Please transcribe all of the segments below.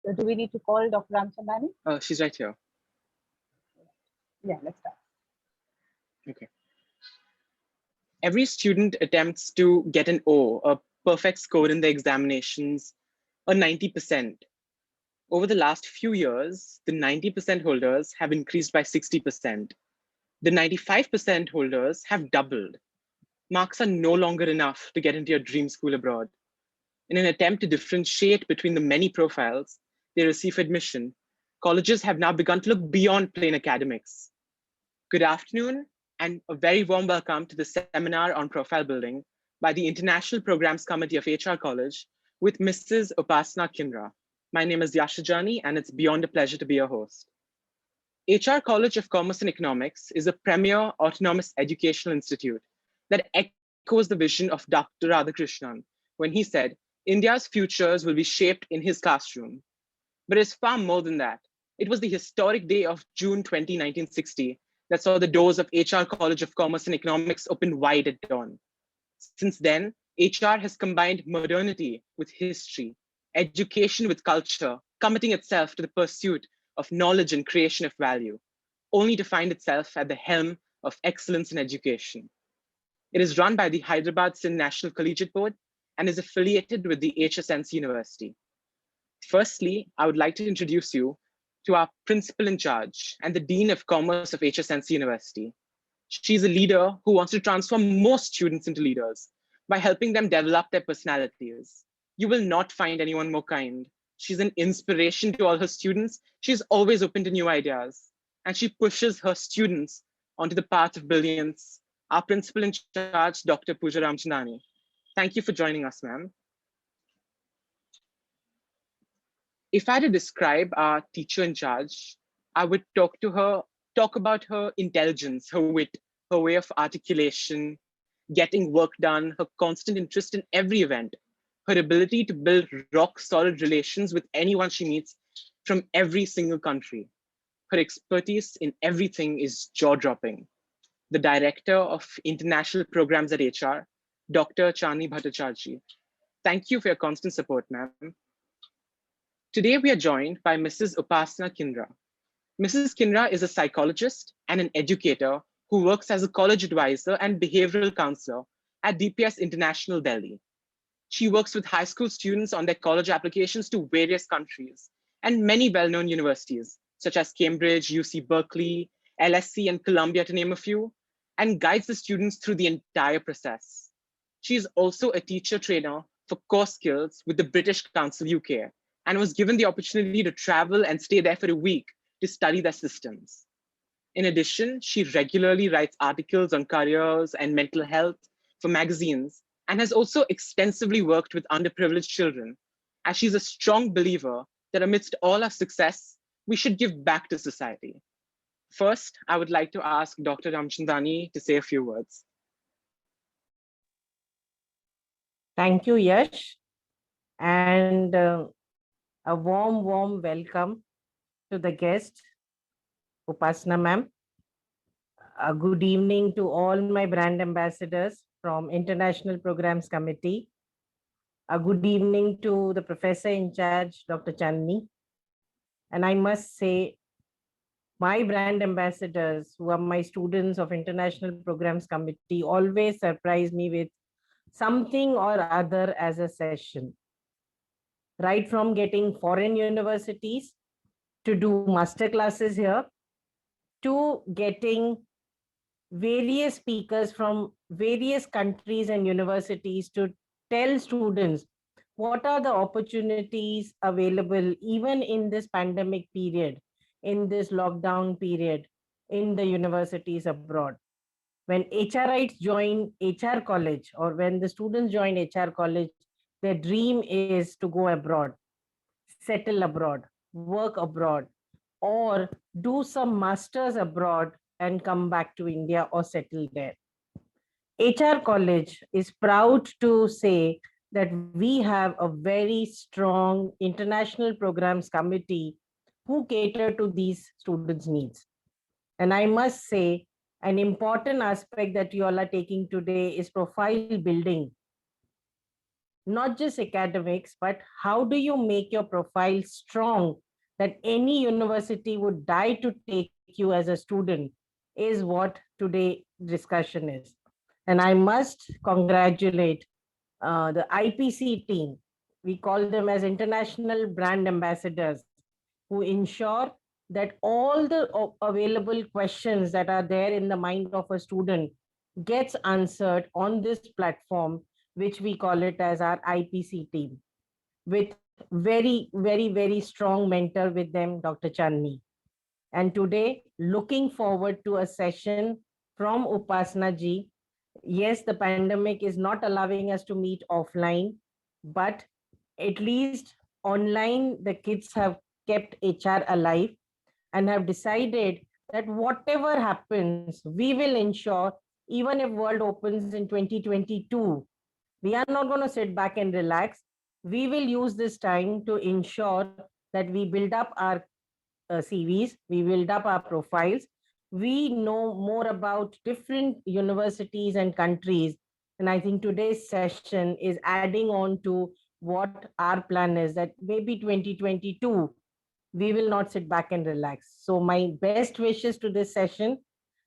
So do we need to call Dr. Ramchandani? She's right here. Yeah, let's start. Okay. Every student attempts to get an O, a perfect score in the examinations, or 90%. Over the last few years, the 90% holders have increased by 60%. The 95% holders have doubled. Marks are no longer enough to get into your dream school abroad. In an attempt to differentiate between the many profiles they receive for admission, colleges have now begun to look beyond plain academics. Good afternoon, and a very warm welcome to the seminar on profile building by the International Programs Committee of HR College with Mrs. Upasana Kinra. My name is Yashajani, and it's beyond a pleasure to be your host. HR College of Commerce and Economics is a premier autonomous educational institute that echoes the vision of Dr. Radhakrishnan when he said, India's futures will be shaped in his classroom. But it's far more than that. It was the historic day of June 20, 1960 that saw the doors of HR College of Commerce and Economics open wide at dawn. Since then, HR has combined modernity with history, education with culture, committing itself to the pursuit of knowledge and creation of value, only to find itself at the helm of excellence in education. It is run by the Hyderabad Sindh National Collegiate Board and is affiliated with the HSNC University. Firstly, I would like to introduce you to our principal in charge and the Dean of Commerce of HSNC University. She's a leader who wants to transform more students into leaders by helping them develop their personalities. You will not find anyone more kind. She's an inspiration to all her students. She's always open to new ideas, and she pushes her students onto the path of brilliance. Our principal in charge, Dr. Pooja Ramchandani. Thank you for joining us, ma'am. If I had to describe our teacher in charge, I would talk about her intelligence, her wit, her way of articulation, getting work done, her constant interest in every event, her ability to build rock solid relations with anyone she meets from every single country. Her expertise in everything is jaw dropping. The director of international programs at HR, Dr. Chani Bhattacharjee. Thank you for your constant support, ma'am. Today, we are joined by Mrs. Upasana Kinra. Mrs. Kinra is a psychologist and an educator who works as a college advisor and behavioral counselor at DPS International Delhi. She works with high school students on their college applications to various countries and many well-known universities, such as Cambridge, UC Berkeley, LSE, and Columbia, to name a few, and guides the students through the entire process. She is also a teacher trainer for core skills with the British Council UK and was given the opportunity to travel and stay there for a week to study their systems. In addition, she regularly writes articles on careers and mental health for magazines and has also extensively worked with underprivileged children, as she's a strong believer that amidst all our success, we should give back to society. First, I would like to ask Dr. Ramchandani to say a few words. Thank you, Yash, and a warm welcome to the guest, Upasana ma'am. A good evening to all my brand ambassadors from International Programs Committee. A good evening to the professor in charge, Dr. Chandni. And I must say, my brand ambassadors, who are my students of International Programs Committee, always surprise me with something or other as a session. Right from getting foreign universities to do master classes here, to getting various speakers from various countries and universities to tell students what are the opportunities available even in this pandemic period, in this lockdown period, in the universities abroad. When HRites join HR college, or when the students join HR college, their dream is to go abroad, settle abroad, work abroad, or do some masters abroad and come back to India or settle there. HR College is proud to say that we have a very strong international programs committee who cater to these students' needs. And I must say, an important aspect that you all are taking today is profile building. not just academics, but how do you make your profile strong that any university would die to take you as a student is what today discussion is. And I must congratulate the IPC team. We call them as international brand ambassadors who ensure that all the available questions that are there in the mind of a student gets answered on this platform, which we call it as our IPC team, with very strong mentor with them, Dr. Chandni. And today, looking forward to a session from Upasna ji. Yes, the pandemic is not allowing us to meet offline, but at least online, the kids have kept HR alive and have decided that whatever happens, we will ensure, even if world opens in 2022, we are not going to sit back and relax. We will use this time to ensure that we build up our CVs, we build up our profiles, we know more about different universities and countries. And I think today's session is adding on to what our plan is, that maybe 2022, we will not sit back and relax. So my best wishes to this session.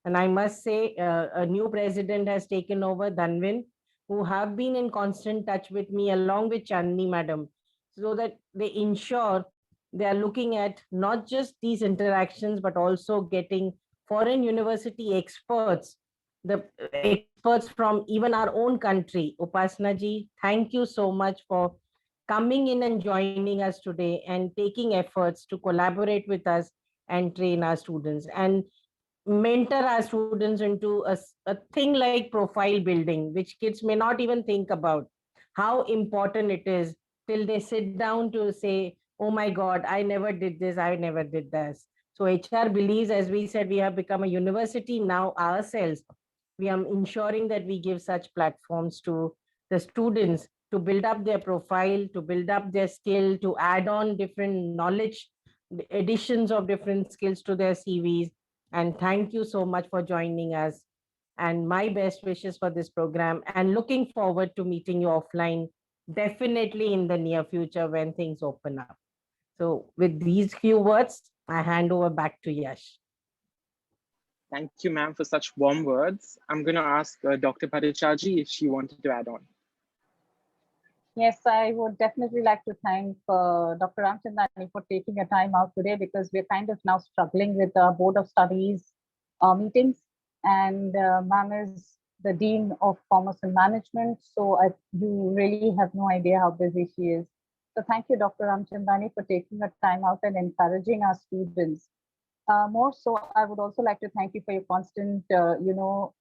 And I must say, a new president has taken over, Dhanvin, who have been in constant touch with me along with Chandni madam, so that they ensure they are looking at not just these interactions, but also getting foreign university experts, the experts from even our own country. Upasna ji, thank you so much for coming in and joining us today and taking efforts to collaborate with us and train our students and mentor our students into a thing like profile building, which kids may not even think about how important it is till they sit down to say, oh my God, I never did this, I never did this. So HR believes, as we said, we have become a university now ourselves. We are ensuring that we give such platforms to the students to build up their profile, to build up their skill, to add on different knowledge, additions of different skills to their CVs. And thank you so much for joining us. And my best wishes for this program, and looking forward to meeting you offline, definitely in the near future when things open up. So with these few words, I hand over back to Yash. Thank you, ma'am, for such warm words. I'm going to ask Dr. Bhattacharjee if she wanted to add on. Yes, I would definitely like to thank Dr. Ramchandani for taking a time out today, because we're kind of now struggling with the Board of Studies meetings, and ma'am is the Dean of Commerce and Management. So you really have no idea how busy she is. So thank you, Dr. Ramchandani, for taking a time out and encouraging our students. More so, I would also like to thank you for your constant,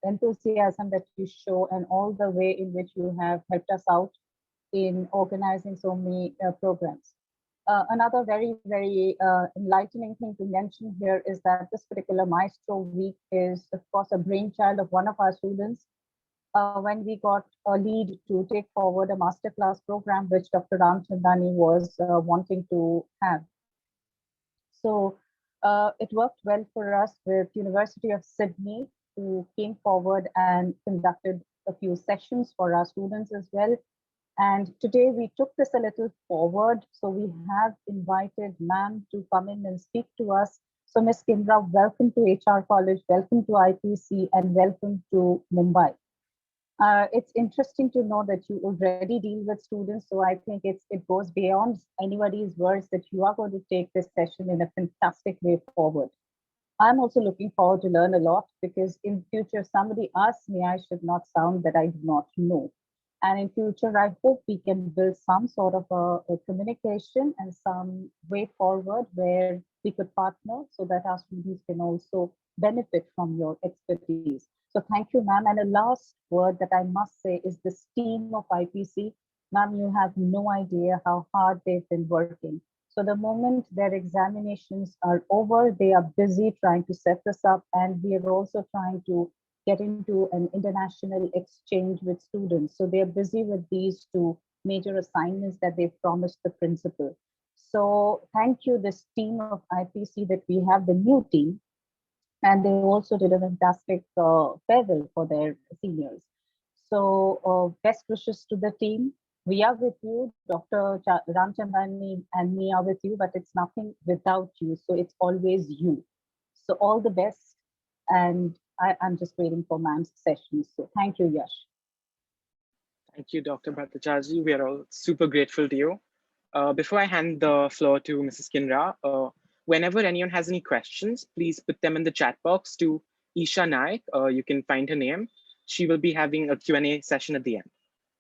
enthusiasm that you show, and all the way in which you have helped us out in organizing so many programs. Another very enlightening thing to mention here is that this particular Maestro Week is, of course, a brainchild of one of our students. When we got a lead to take forward a masterclass program, which Dr. Ramchandani was wanting to have. So it worked well for us with University of Sydney, who came forward and conducted a few sessions for our students as well. And today we took this a little forward. So we have invited ma'am to come in and speak to us. So Ms. Kindra, welcome to HR College, welcome to IPC, and welcome to Mumbai. It's interesting to know that you already deal with students. So I think it goes beyond anybody's words that you are going to take this session in a fantastic way forward. I'm also looking forward to learn a lot, because in future, if somebody asks me, I should not sound that I do not know. And in future, I hope we can build some sort of a communication and some way forward where we could partner so that our students can also benefit from your expertise. So thank you, ma'am. And a last word that I must say is this team of IPC. Ma'am, you have no idea how hard they've been working. So the moment their examinations are over, they are busy trying to set this up. And we are also trying to get into an international exchange with students. So they're busy with these two major assignments that they've promised the principal. So thank you, this team of IPC that we have, the new team. And they also did a fantastic farewell for their seniors. So best wishes to the team. We are with you, Dr. Ramchandani and me are with you, but it's nothing without you. So it's always you. So all the best. And I'm just waiting for ma'am's session. So thank you, Yash. Thank you, Dr. Bhattacharjee. We are all super grateful to you. Before I hand the floor to Mrs. Kinra, whenever anyone has any questions, please put them in the chat box to Isha Naik. You can find her name. She will be having a Q&A session at the end.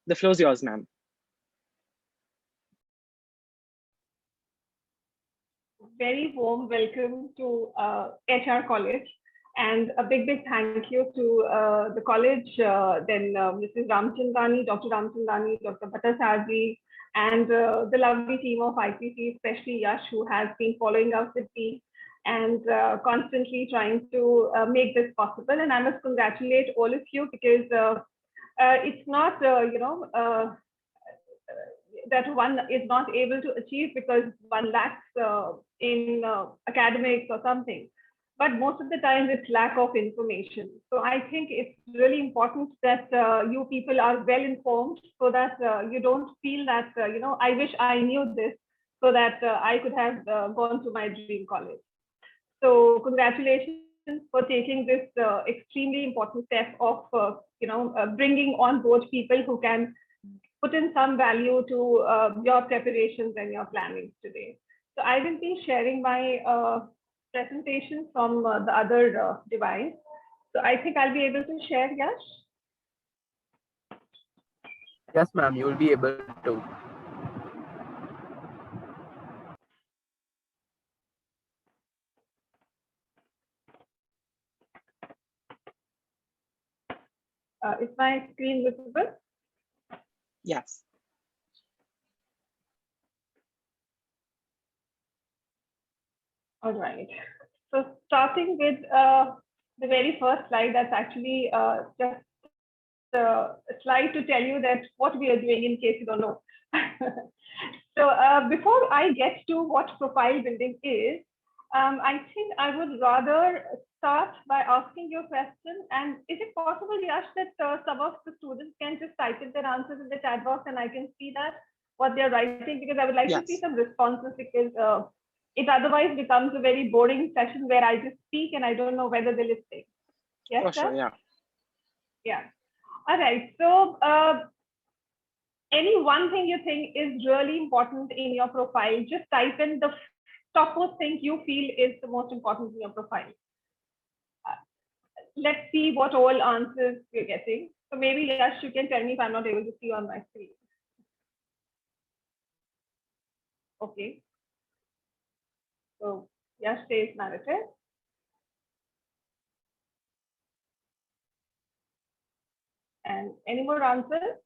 The floor is yours, ma'am. Very warm welcome to HR College, and a big thank you to the college, then Mrs. Ramchandani, Dr. Ramchandani, Dr. Bhattacharjee, and the lovely team of IPC, especially Yash, who has been following us with me and constantly trying to make this possible. And I must congratulate all of you, because it's not, that one is not able to achieve because one lacks in academics or something. But most of the time it's lack of information. So I think it's really important that you people are well informed, so that you don't feel that, I wish I knew this so that I could have gone to my dream college. So congratulations for taking this extremely important step of, bringing on board people who can put in some value to your preparations and your planning today. So I will be sharing my presentation from the other device. So I think I'll be able to share, Yash? Yes, ma'am, you will be able to. Is my screen visible? Yes. All right. So starting with the very first slide, that's actually just a slide to tell you that what we are doing, in case you don't know. So before I get to what profile building is, I think I would rather start by asking you a question. And is it possible, Yash, that some of the students can just type in their answers in the chat box and I can see that what they're writing? Because I would like to see some responses, because it otherwise becomes a very boring session where I just speak and I don't know whether they're listening. Yes, For sure, sir? yeah. Yeah. All right. So any one thing you think is really important in your profile, just type in the topmost thing you feel is the most important in your profile. Let's see what all answers we're getting. So maybe, Yash, you can tell me if I'm not able to see on my screen. Okay. So Yash says narrative. And any more answers?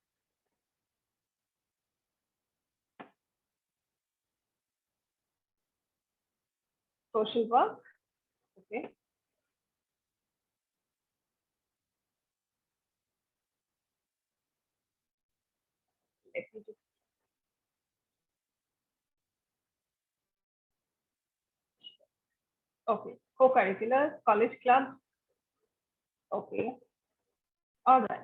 Social work. Okay. Let me just. Okay. Co-curricular, college club. Okay. All right.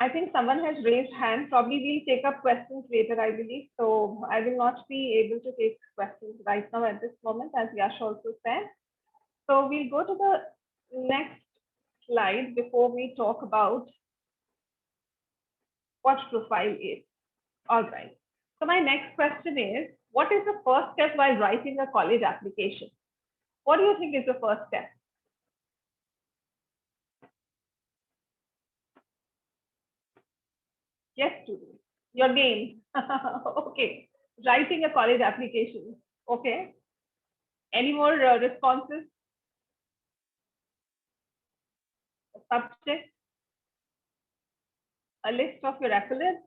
I think someone has raised hand. Probably we'll take up questions later, I believe. So I will not be able to take questions right now at this moment, as Yash also said. So we'll go to the next slide before we talk about what profile is. All right. So my next question is, what is the first step while writing a college application? What do you think is the first step? Yes, student. Your name. Okay. Writing a college application. Okay. Any more responses? Subject. A list of your accolades.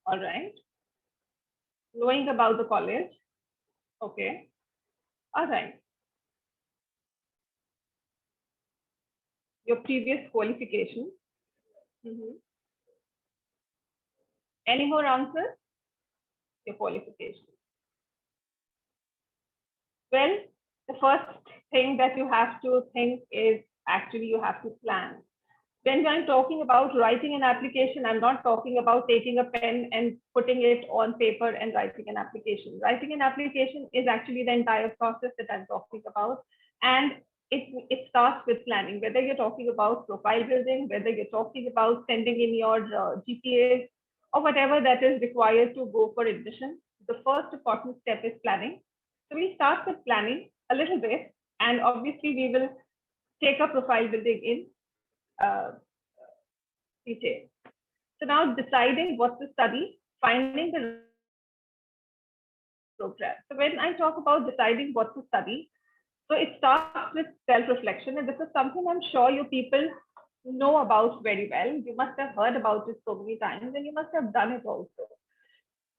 All right. Knowing about the college. Okay. All right. Your previous qualification. Any more answers? Your qualification. Well, the first thing that you have to think is actually you have to plan. When I'm talking about writing an application, I'm not talking about taking a pen and putting it on paper and writing an application. Writing an application is actually the entire process that I'm talking about. And it starts with planning, whether you're talking about profile building, whether you're talking about sending in your GPAs or whatever that is required to go for admission. The first important step is planning. So we start with planning a little bit, and obviously we will take a profile building in detail. So now deciding what to study, finding the program. So when I talk about deciding what to study, so it starts with self-reflection, and this is something I'm sure you people know about very well. You must have heard about it so many times, and you must have done it also.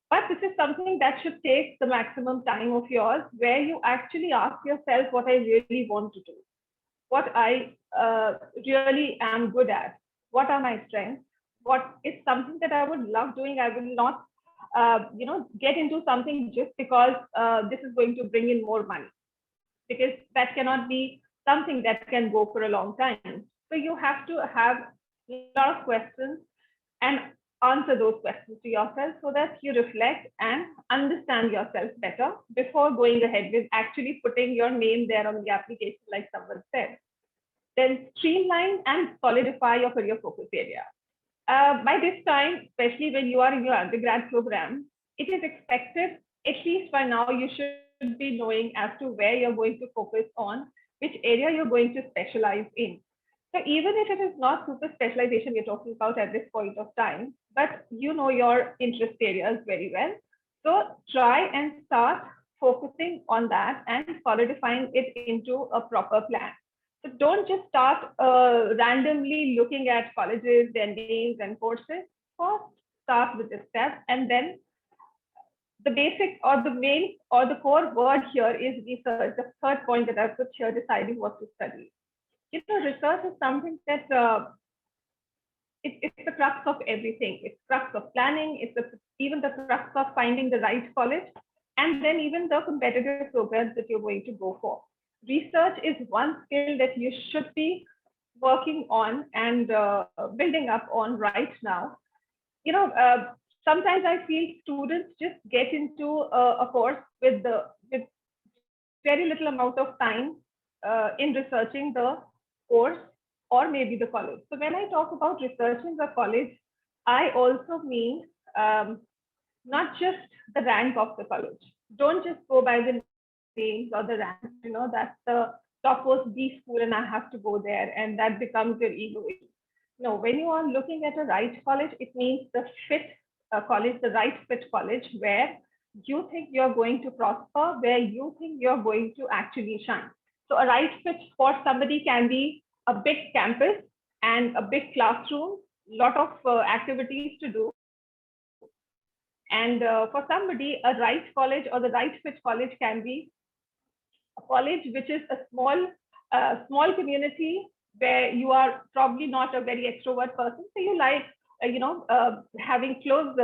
But this is something that should take the maximum time of yours, where you actually ask yourself what I really want to do, what I really am good at, what are my strengths, what is something that I would love doing. I will not, get into something just because this is going to bring in more money, because that cannot be something that can go for a long time. So you have to have a lot of questions and answer those questions to yourself so that you reflect and understand yourself better before going ahead with actually putting your name there on the application, like someone said. Then streamline and solidify your career focus area. By this time, especially when you are in your undergrad program, it is expected, at least by now, you should be knowing as to where you're going to focus on, which area you're going to specialize in. So even if it is not super specialization we're talking about at this point of time, but you know your interest areas very well. So try and start focusing on that and solidifying it into a proper plan. So don't just start randomly looking at colleges, their names and courses. First, start with the step, and then the basic or the main or the core word here is research. The third point that I put here, deciding what to study. Research is something that it's the crux of everything. It's crux of planning. Even the crux of finding the right college, and then even the competitive programs that you're going to go for. Research is one skill that you should be working on and building up on right now. Sometimes I feel students just get into a course with very little amount of time in researching the course or maybe the college. So when I talk about researching the college, I also mean not just the rank of the college. Don't just go by the names or the ranks, that's the topmost B school and I have to go there, and that becomes your ego. No, when you are looking at a right college, it means the fit college, the right fit college, where you think you're going to prosper, where you think you're going to actually shine. So a right fit for somebody can be a big campus and a big classroom, lot of activities to do. And for somebody, a right college or the right fit college can be a college which is a small community where you are probably not a very extrovert person. So you like, having close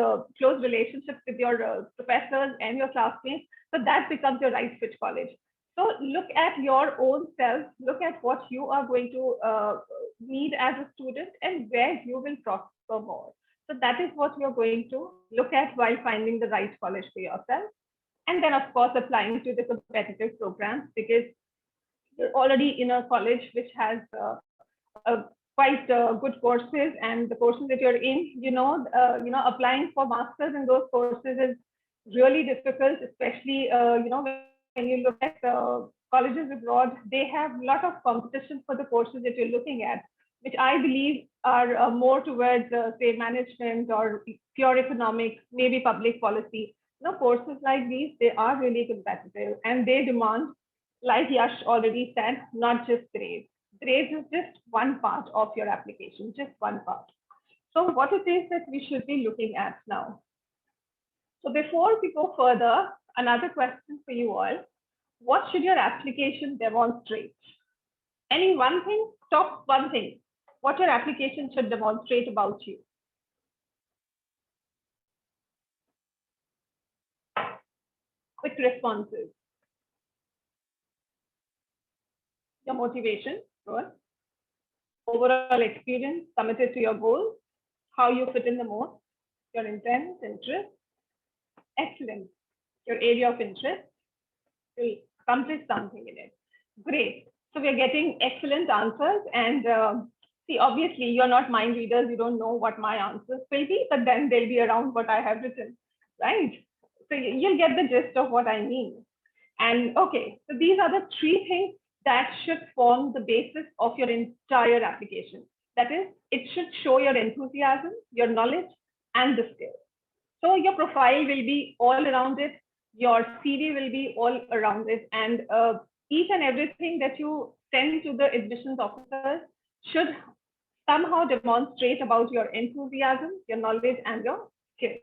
relationships with your professors and your classmates. So that becomes your right fit college. So look at your own self, look at what you are going to need as a student and where you will prosper more. So that is what you're going to look at while finding the right college for yourself. And then, of course, applying to the competitive programs, because you're already in a college which has quite good courses, and the courses that you're in, applying for masters in those courses is really difficult, especially, when you look at colleges abroad, they have a lot of competition for the courses that you're looking at, which I believe are more towards, say, management or pure economics, maybe public policy. Courses like these, they are really competitive and they demand, like Yash already said, not just grades. Grades is just one part of your application, just one part. So what it is that we should be looking at now. So before we go further, another question for you all. What should your application demonstrate? Any one thing, top one thing, what your application should demonstrate about you. Quick responses. Your motivation, go on. overall experience, committed to your goals, how you fit in the most, your intent, interest, excellent, your area of interest, you'll accomplish something in it. Great. So we're getting excellent answers. And see, obviously, you're not mind readers. You don't know what my answers will be, but then they'll be around what I have written, right? So you'll get the gist of what I mean. And okay, so these are the three things that should form the basis of your entire application. That is, it should show your enthusiasm, your knowledge, and the skills. So your profile will be all around it. Your CV will be all around it. And each and everything that you send to the admissions officers should somehow demonstrate about your enthusiasm, your knowledge, and your skills.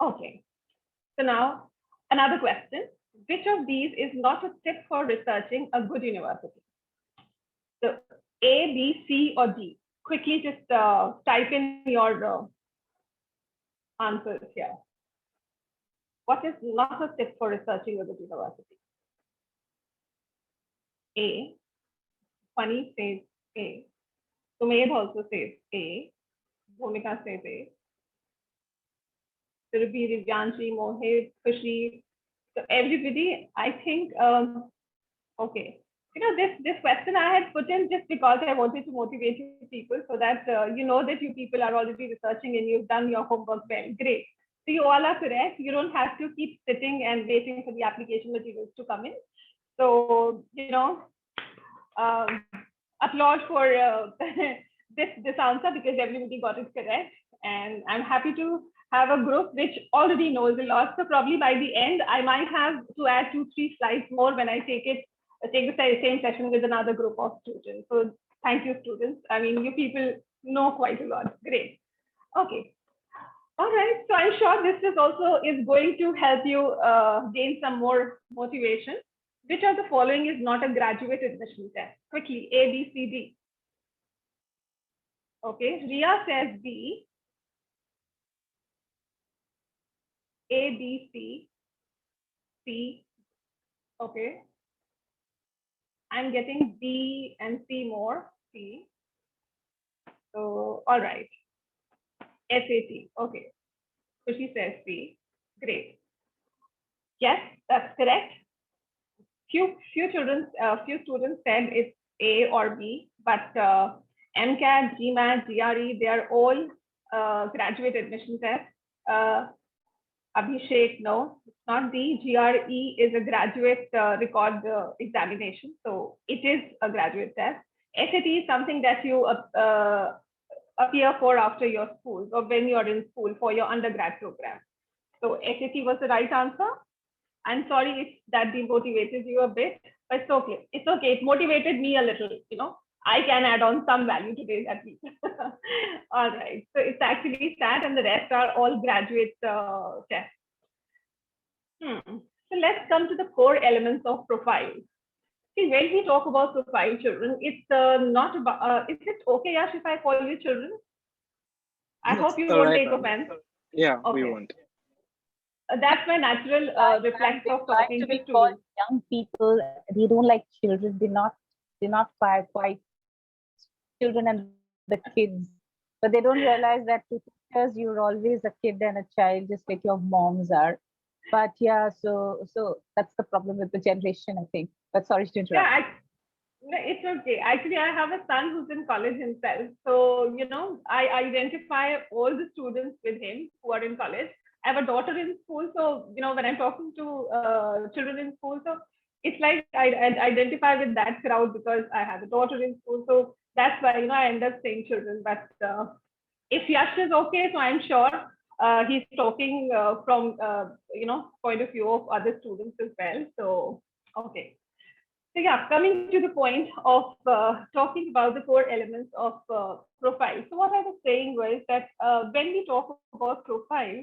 Okay, so now another question. Which of these is not a tip for researching a good university? So A, B, C, or D? Quickly just type in your answers here. What is not a tip for researching a good university? A. Funny says A. Sumedh also says A. Bhumika says A. Surbhi, Divyanshi, Mohit, Khushi. So everybody, I think, okay. You know, this question I had put in just because I wanted to motivate you people so that you know that you people are already researching and you've done your homework well. Great. So you all are correct. You don't have to keep sitting and waiting for the application materials to come in. So, you know, applaud for this answer because everybody got it correct. And I'm happy to have a group which already knows a lot. So probably by the end, I might have to add 2-3 slides more when I take the same session with another group of students. So thank you, students. I mean, you people know quite a lot. Great. Okay. All right. So I'm sure this is also going to help you gain some more motivation. Which of the following is not a graduate admission test? Quickly, A, B, C, D. Okay. Ria says B. A, B, C, C. Okay. I'm getting B and C more. C. So, all right. SAT. Okay. So she says C. Great. Yes, that's correct. Few students said it's A or B, but MCAT, GMAT, GRE, they are all graduate admission tests. Abhishek, no, it's not the GRE is a graduate record examination. So it is a graduate test. SAT is something that you appear for after your school or when you're in school for your undergrad program. So SAT was the right answer. I'm sorry if that demotivated you a bit, but it's okay. It's okay. It motivated me a little, you know. I can add on some value today at least. All right. So it's actually SAT and the rest are all graduate tests. So let's come to the core elements of profile. See, when we talk about profile children, it's not about, is it okay, Yash, if I call you children? I That's hope you all won't right, take ma'am. offense. Yeah, Okay. we won't. That's my natural reflex of talking to be called students. young people. They don't like children. They're not quite children and the kids. But they don't realize that to teachers, you're always a kid and a child, just like your moms are. But yeah, so that's the problem with the generation, I think. But sorry to interrupt. Yeah, no, it's okay. Actually, I have a son who's in college himself. So, you know, I identify all the students with him who are in college. I have a daughter in school. So, you know, when I'm talking to children in school, so it's like I identify with that crowd because I have a daughter in school. So that's why, you know, I end up saying children. But if Yash is okay, so I'm sure he's talking from, you know, point of view of other students as well. So, okay. So yeah, coming to the point of talking about the core elements of profile. So what I was saying was that when we talk about profile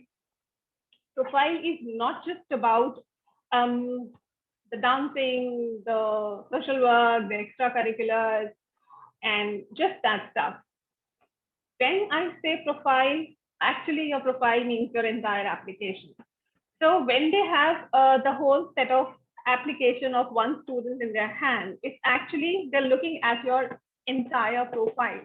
is not just about the dancing, the social work, the extracurriculars, and just that stuff. When I say profile, actually your profile means your entire application. So when they have the whole set of application of one student in their hand. It's actually, they're looking at your entire profile.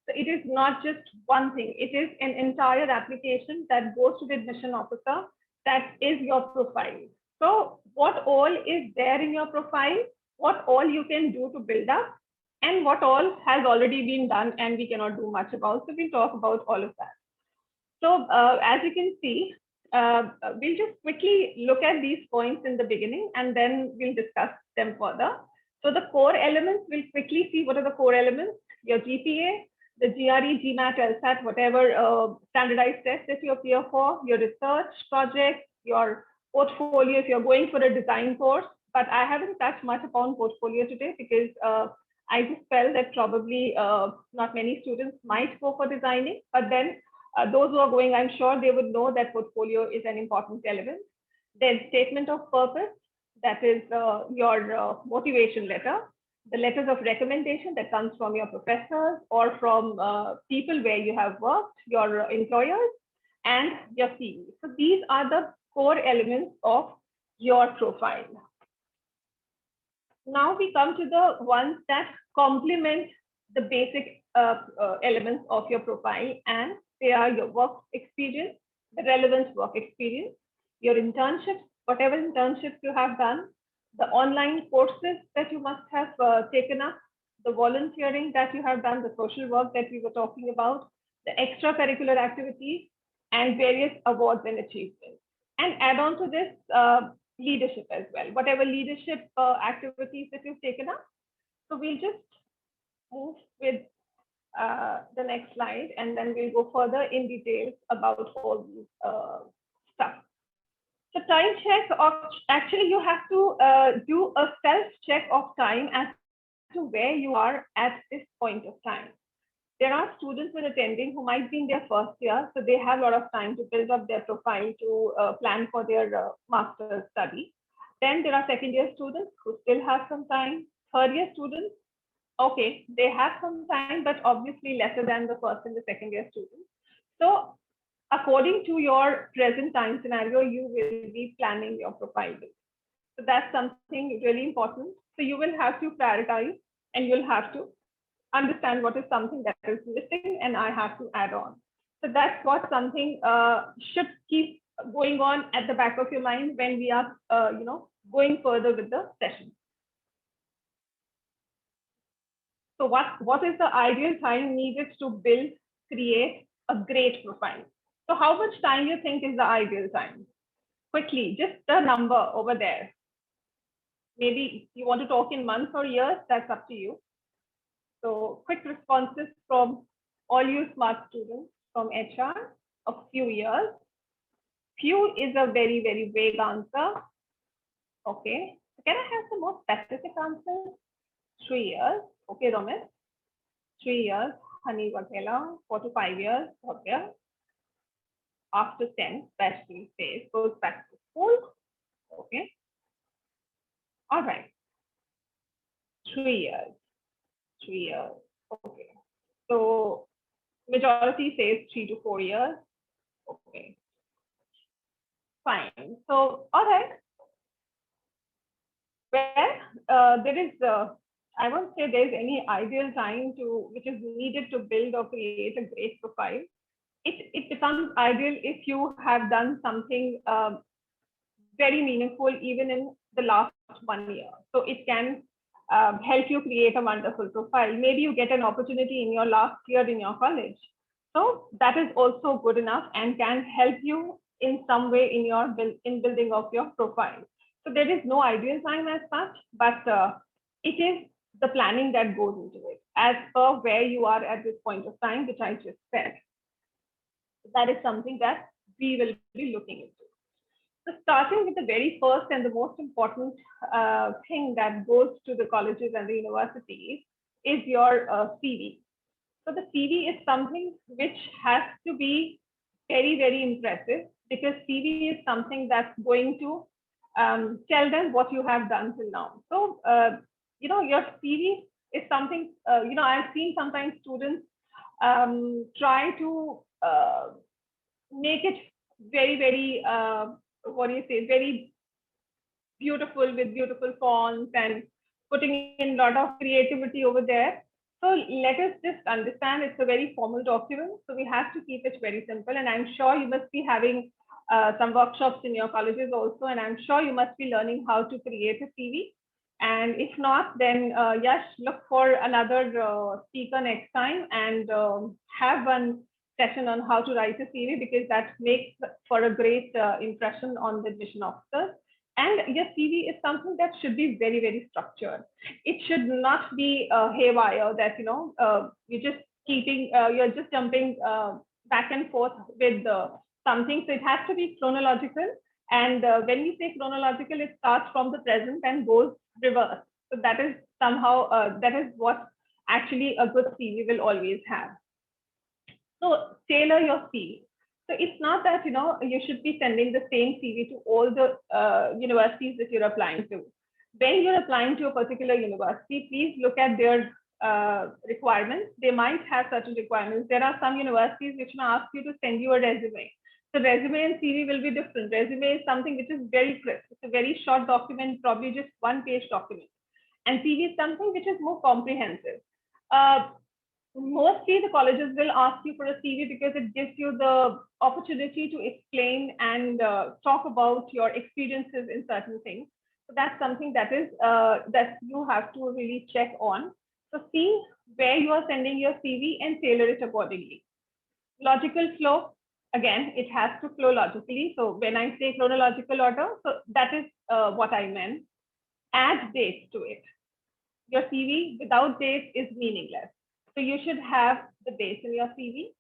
So it is not just one thing. It is an entire application that goes to the admission officer. That is your profile. So what all is there in your profile, what all you can do to build up, and what all has already been done and we cannot do much about. So we'll talk about all of that. So as you can see, we'll just quickly look at these points in the beginning and then we'll discuss them further. So the core elements, we'll quickly see what are the core elements: your GPA, the GRE, GMAT, LSAT, whatever standardized test that you appear for, your research project, your portfolio if you're going for a design course. But I haven't touched much upon portfolio today because I just felt that probably not many students might go for designing, but then those who are going, I'm sure they would know that portfolio is an important element. Then statement of purpose, that is your motivation letter, the letters of recommendation that comes from your professors or from people where you have worked, your employers, and your CV. So these are the core elements of your profile. Now we come to the ones that complement the basic elements of your profile, and they are your work experience, the relevant work experience, your internships, whatever internships you have done, the online courses that you must have taken up, the volunteering that you have done, the social work that we were talking about, the extracurricular activities, and various awards and achievements. And add on to this leadership as well, whatever leadership activities that you've taken up. So we'll just move with the next slide, and then we'll go further in details about all these stuff. So time check of, actually you have to do a self-check of time as to where you are at this point of time. There are students who are attending who might be in their first year, so they have a lot of time to build up their profile to plan for their master's study. Then there are second year students who still have some time. Third year students, okay, they have some time, but obviously lesser than the first and the second year students. So according to your present time scenario, you will be planning your profile. So that's something really important. So you will have to prioritize and you'll have to understand what is something that is missing and I have to add on. So that's what something should keep going on at the back of your mind when we are going further with the session. So what is the ideal time needed to build, create a great profile? So how much time you think is the ideal time? Quickly, just the number over there. Maybe you want to talk in months or years, that's up to you. So quick responses from all you smart students from HR, a few years. Few is a very, very vague answer. Okay, so can I have some more specific answers? 3 years. Okay, Romesh. 3 years. Honey Vatela, 4 to 5 years. Okay. After 10, especially phase, goes back to school. Okay. All right. 3 years. 3 years. Okay. So majority says 3 to 4 years. Okay. Fine. So, all right. Well, there is, I won't say there's any ideal time which is needed to build or create a great profile. It becomes ideal if you have done something very meaningful even in the last 1 year. So it can help you create a wonderful profile. Maybe you get an opportunity in your last year in your college. So that is also good enough and can help you in some way in building of your profile. So there is no ideal time as such, but it is the planning that goes into it as per where you are at this point of time, which I just said. That is something that we will be looking into. So starting with the very first and the most important thing that goes to the colleges and the universities is your CV. So the CV is something which has to be very, very impressive because CV is something that's going to tell them what you have done till now. So, your CV is something, I've seen sometimes students try to make it very, very, very beautiful with beautiful fonts and putting in a lot of creativity over there. So let us just understand it's a very formal document. So we have to keep it very simple. And I'm sure you must be having some workshops in your colleges also. And I'm sure you must be learning how to create a CV. And if not, then Yash, look for another speaker next time and have one session on how to write a CV, because that makes for a great impression on the admission officer. And your CV is something that should be very, very structured. It should not be haywire that, you're just you're just jumping back and forth with something. So it has to be chronological. And when we say chronological, it starts from the present and goes reverse. So that is somehow, that is what actually a good CV will always have. So tailor your CV. So it's not that, you should be sending the same CV to all the universities that you're applying to. When you're applying to a particular university, please look at their requirements. They might have certain requirements. There are some universities which may ask you to send you a resume. So resume and CV will be different. Resume is something which is very crisp. It's a very short document, probably just one-page document. And CV is something which is more comprehensive. Mostly the colleges will ask you for a CV because it gives you the opportunity to explain and talk about your experiences in certain things. So that's something that is that you have to really check on. So see where you are sending your CV and tailor it accordingly. Logical flow, again, it has to flow logically. So when I say chronological order, so that is what I meant. Add dates to it. Your CV without dates is meaningless. So you should have the dates in your CV.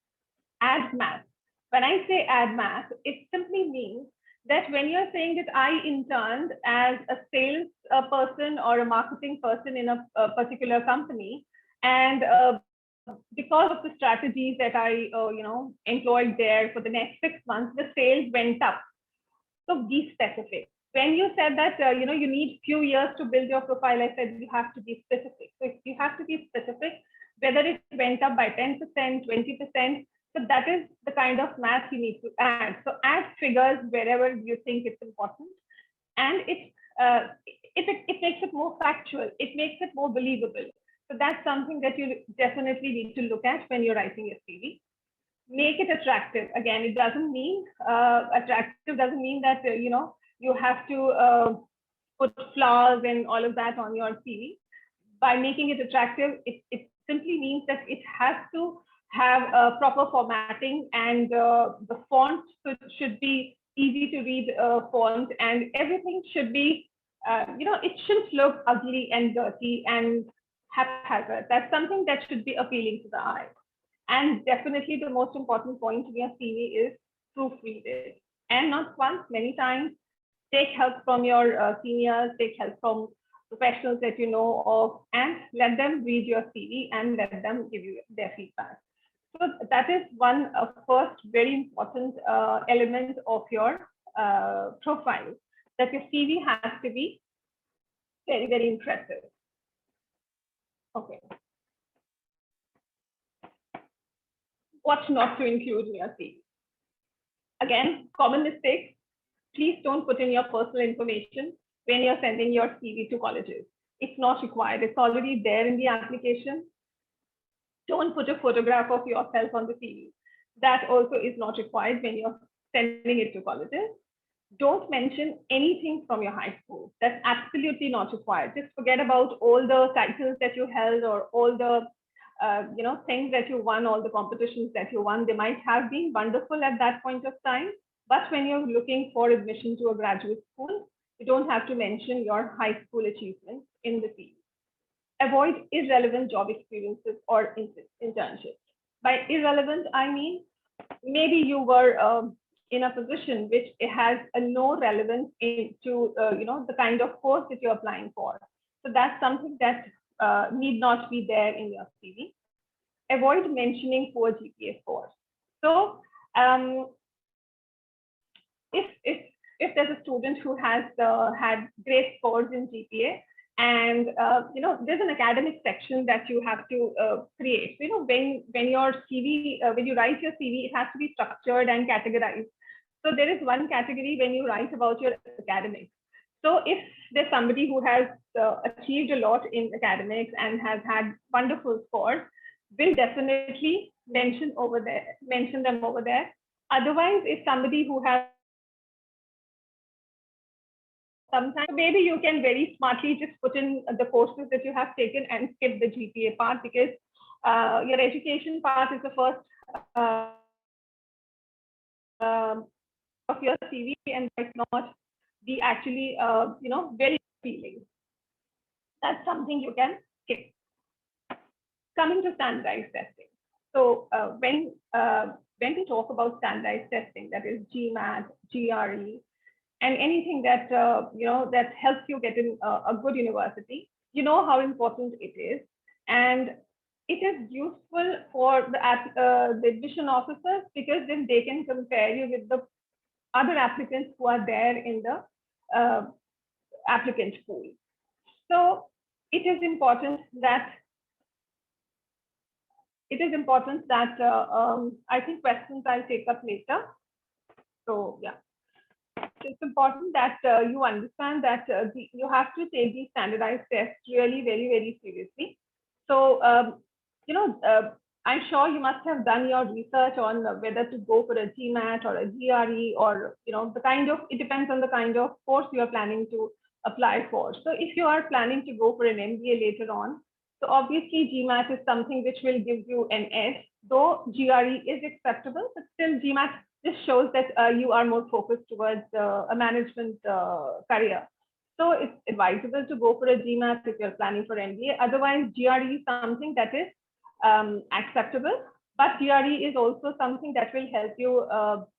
Add math. When I say add math, it simply means that when you're saying that I interned as a sales person or a marketing person in a particular company, and because of the strategies that I employed there for the next 6 months, the sales went up. So be specific. When you said that you need few years to build your profile, I said you have to be specific. So you have to be specific, whether it went up by 10%, 20%. So that is the kind of math you need to add. So add figures wherever you think it's important, and it makes it more factual. It makes it more believable. So that's something that you definitely need to look at when you're writing your CV. Make it attractive. Again, it doesn't mean attractive doesn't mean that you have to put flowers and all of that on your CV. By making it attractive, it simply means that it has to have proper formatting, and the font should be easy to read font, and everything should be, it shouldn't look ugly and dirty and haphazard. That's something that should be appealing to the eye. And definitely the most important point in your CV is proofread it. And not once, many times. Take help from your seniors, take help from professionals that you know of, and let them read your CV and let them give you their feedback. So that is one first very important element of your profile, that your CV has to be very, very impressive. Okay. What not to include in your CV? Again, common mistakes. Please don't put in your personal information when you're sending your CV to colleges. It's not required. It's already there in the application. Don't put a photograph of yourself on the CV. That also is not required when you're sending it to colleges. Don't mention anything from your high school. That's absolutely not required. Just forget about all the titles that you held or all the things that you won, all the competitions that you won. They might have been wonderful at that point of time, but when you're looking for admission to a graduate school, you don't have to mention your high school achievements in the CV. Avoid irrelevant job experiences or internships. By irrelevant, I mean maybe you were in a position which has no relevance to the kind of course that you're applying for. So that's something that need not be there in your CV. Avoid mentioning poor GPA scores. So if there's a student who has had great scores in GPA, and there's an academic section that you have to create. When your CV, when you write your CV, it has to be structured and categorized. So there is one category when you write about your academics. So if there's somebody who has achieved a lot in academics and has had wonderful scores, we'll definitely mention them over there. Otherwise, if somebody who has sometimes, maybe you can very smartly just put in the courses that you have taken and skip the GPA part, because your education part is the first of your CV and might not be actually, very appealing. That's something you can skip. Coming to standardized testing. So when we talk about standardized testing, that is GMAT, GRE, and anything that that helps you get in a good university, you know how important it is, and it is useful for the admission officers, because then they can compare you with the other applicants who are there in the applicant pool. So it is important that I think questions I'll take up later. So yeah, it's important that you understand that you have to take these standardized tests really very, very seriously. So I'm sure you must have done your research on whether to go for a GMAT or a GRE, or it depends on the kind of course you are planning to apply for. So if you are planning to go for an MBA later on, so obviously GMAT is something which will give you an edge, though GRE is acceptable, but still GMAT just shows that you are more focused towards a management career. So it's advisable to go for a GMAT if you're planning for MBA. Otherwise, GRE is something that is acceptable, but GRE is also something that will help you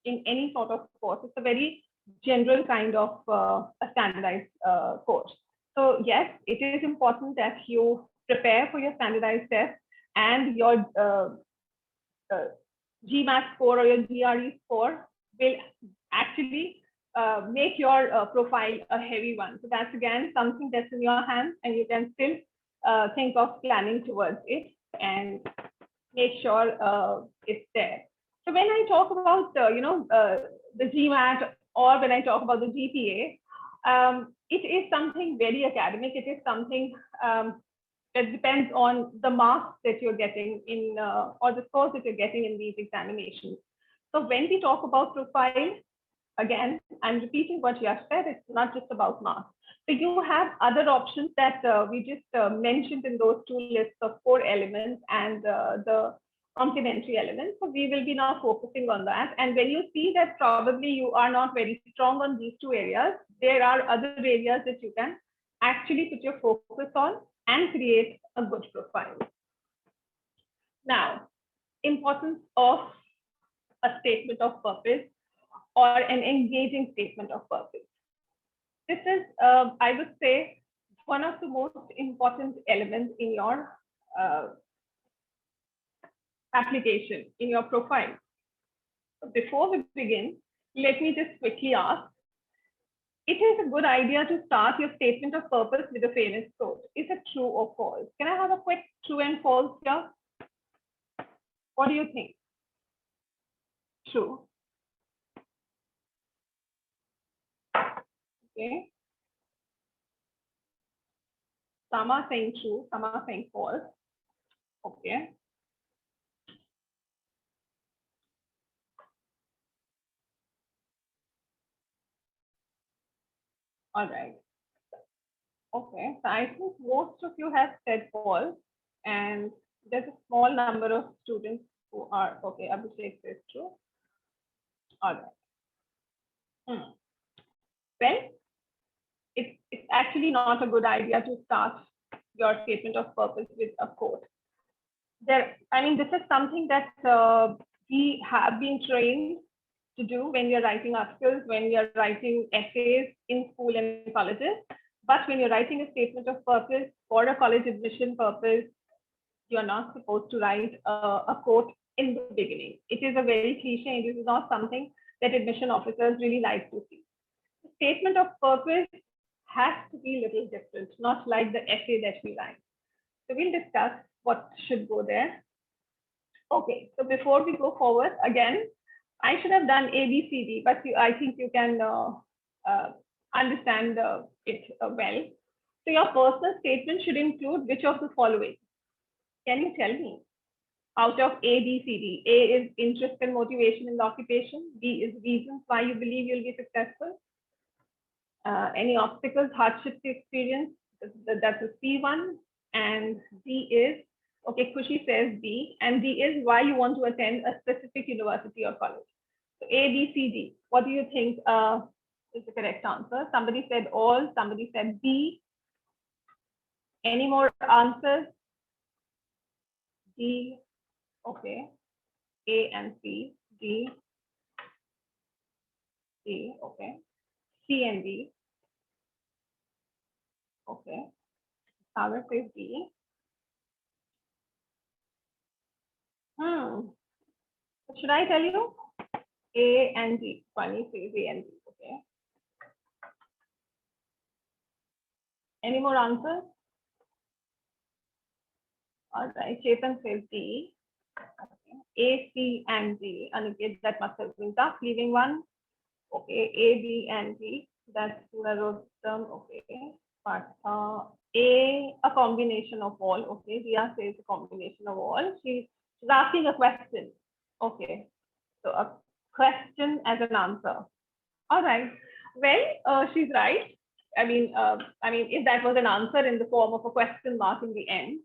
in any sort of course. It's a very general kind of a standardized course. So yes, it is important that you prepare for your standardized test, and your GMAT score or your GRE score will actually make your profile a heavy one. So that's again something that's in your hands, and you can still think of planning towards it and make sure it's there. So when I talk about the GMAT, or when I talk about the GPA, it is something very academic. It is something that depends on the marks that you're getting in or the scores that you're getting in these examinations. So when we talk about profile, again, I'm repeating what you have said, it's not just about marks. So you have other options that we just mentioned in those two lists of 4 elements and the complementary elements. So we will be now focusing on that. And when you see that probably you are not very strong on these 2 areas, there are other areas that you can actually put your focus on and create a good profile. Now, importance of a statement of purpose or an engaging statement of purpose. This is, I would say, one of the most important elements in your application, in your profile. So before we begin, let me just quickly ask, it is a good idea to start your statement of purpose with a famous quote. Is it true or false? Can I have a quick true and false here? What do you think? True. Okay. Some are saying true, some are saying false. Okay. All right. Okay, so I think most of you have said false, and there's a small number of students who are, okay, Abhishek says true. All right. Well, it's actually not a good idea to start your statement of purpose with a quote. I mean, this is something that we have been trained to do when you're writing articles, when you're writing essays in school and colleges. But when you're writing a statement of purpose for a college admission purpose, you're not supposed to write a quote in the beginning. It is a very cliche, and this is not something that admission officers really like to see. The statement of purpose has to be a little different, not like the essay that we write. So we'll discuss what should go there. Okay, so before we go forward, again, I should have done A, B, C, D, but I think you can understand it well. So your personal statement should include which of the following? Can you tell me? Out of A, B, C, D. A is interest and motivation in the occupation. B is reasons why you believe you'll be successful. Any obstacles, hardships you experience, that's a C one. And D is, okay, Khushi says D, and D is why you want to attend a specific university or college. So A, B, C, D. What do you think is the correct answer? Somebody said all, somebody said B. Any more answers? D, okay. A and C, D, D, okay. C and D, okay. Sagar says D. Should I tell you? A and D. Funny says A and D, okay. Any more answers? All right, Chetan says D. Okay. A, C, and D. Aniket, that must have been tough. Leaving one. Okay, A, B, and D. That's Rostam. Okay. But A, a combination of all. Okay, Ria says a combination of all. She's asking a question. Okay, so a question as an answer. All right. Well, she's right. I mean, if that was an answer in the form of a question mark in the end,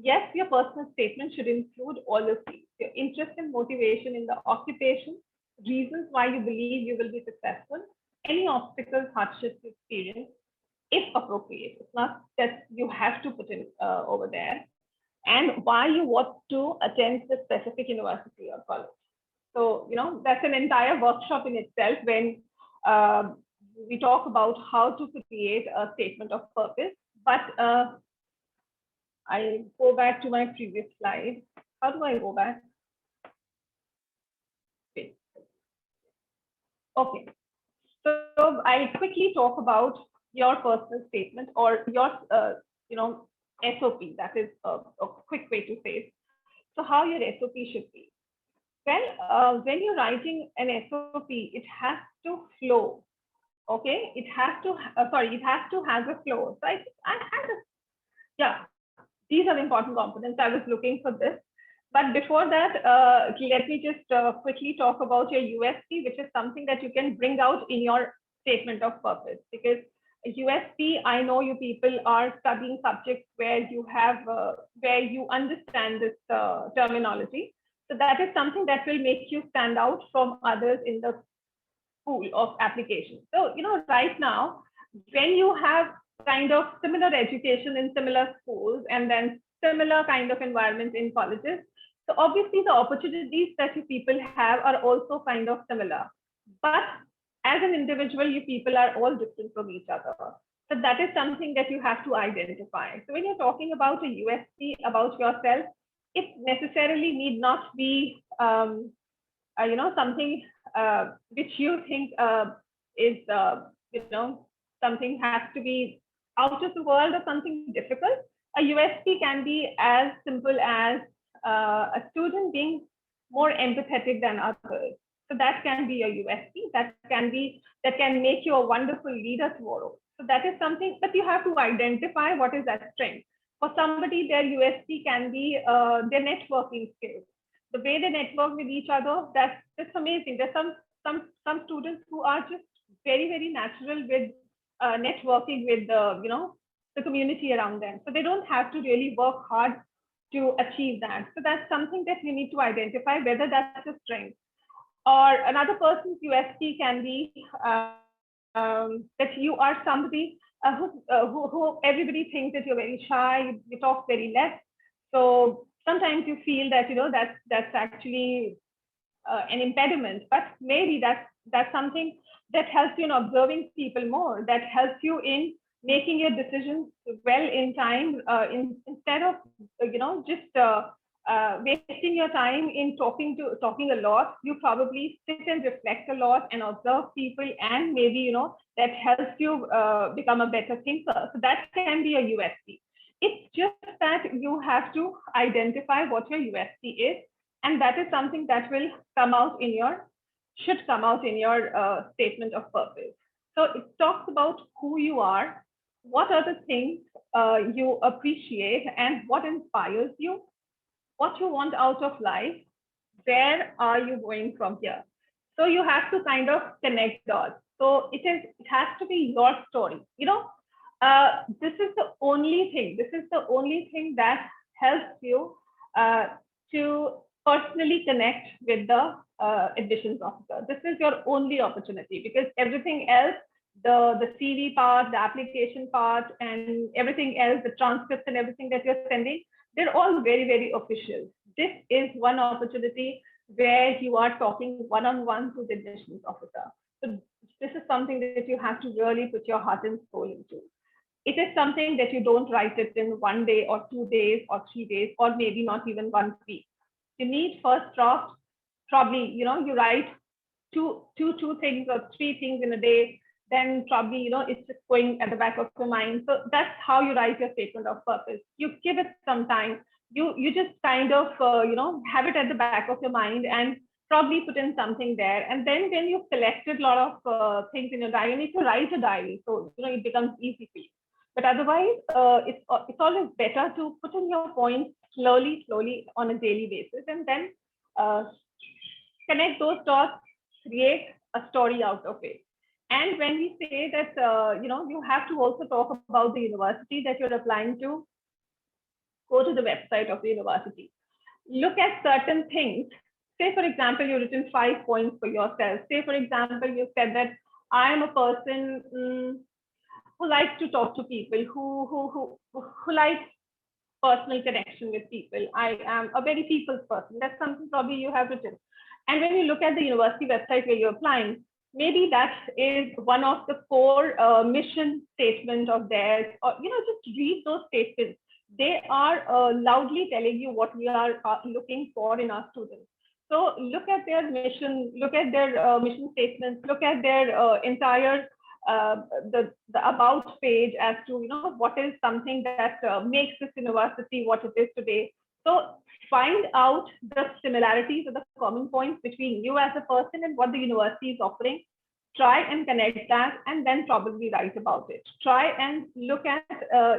yes, your personal statement should include all of these: your interest and motivation in the occupation, reasons why you believe you will be successful, any obstacles, hardships you experience, if appropriate. It's not that you have to put in over there, and why you want to attend the specific university or college. So, you know, that's an entire workshop in itself when we talk about how to create a statement of purpose. But I go back to my previous slide. How do I go back? Okay. So I'll quickly talk about your personal statement or your, SOP. That is a quick way to say it. So how your SOP should be. Well, when you're writing an SOP, it has to flow. Okay, it has to, it has to have a flow. So yeah, these are the important components. I was looking for this. But before that, let me just quickly talk about your USP, which is something that you can bring out in your statement of purpose. Because USP, I know you people are studying subjects where you have, where you understand this terminology. So that is something that will make you stand out from others in the pool of applications. So, you know, right now, when you have kind of similar education in similar schools and then similar kind of environment in colleges, so obviously the opportunities that you people have are also kind of similar. But as an individual, you people are all different from each other. So that is something that you have to identify. So when you're talking about a USP about yourself, it necessarily need not be something which you think is something has to be out of the world or something difficult. A USP can be as simple as a student being more empathetic than others. So that can be a USP. That can make you a wonderful leader tomorrow. So that is something that you have to identify what is that strength. For somebody, their USP can be their networking skills. The way they network with each other, that's amazing. There's some students who are just very, very natural with networking with the community around them. So they don't have to really work hard to achieve that. So that's something that you need to identify whether that's a strength. Or another person's USP can be that you are somebody who everybody thinks that you're very shy, you talk very less. So sometimes you feel that that's actually an impediment, but maybe that's something that helps you in observing people more, that helps you in making your decisions well in time, instead of just wasting your time in talking a lot. You probably sit and reflect a lot and observe people, and maybe that helps you become a better thinker. So that can be a USP. It's just that you have to identify what your USP is, and that is something that will should come out in your statement of purpose. So it talks about who you are, what are the things you appreciate, and what inspires you, what you want out of life, where are you going from here. So you have to kind of connect dots. So it has to be your story. This is the only thing. This is the only thing that helps you to personally connect with the admissions officer. This is your only opportunity, because everything else, the CV part, the application part, and everything else, the transcripts and everything that you're sending, they're all very, very official. This is one opportunity where you are talking one-on-one to the admissions officer. So this is something that you have to really put your heart and soul into. It is something that you don't write it in 1 day or 2 days or 3 days, or maybe not even 1 week. You need first draft, probably, you write two things or 3 things in a day, then probably, it's just going at the back of your mind. So that's how you write your statement of purpose. You give it some time. You just kind of, have it at the back of your mind and probably put in something there. And then when you've collected a lot of things in your diary, you need to write a diary. So, it becomes easy for you. But otherwise, it's always better to put in your points slowly on a daily basis, and then connect those dots, create a story out of it. And when we say that, you have to also talk about the university that you're applying to, go to the website of the university, look at certain things. Say, for example, you've written 5 points for yourself. Say, for example, you said that I am a person who likes to talk to people, who likes personal connection with people. I am a very people's person. That's something probably you have written. And when you look at the university website where you're applying, maybe that is one of the core mission statement of theirs, or just read those statements. They are loudly telling you what we are looking for in our students. So look at their mission, look at their mission statements, look at their entire the about page as to what is something that makes this university what it is today. So find out the similarities or the common points between you as a person and what the university is offering. Try and connect that, and then probably write about it. Try and look at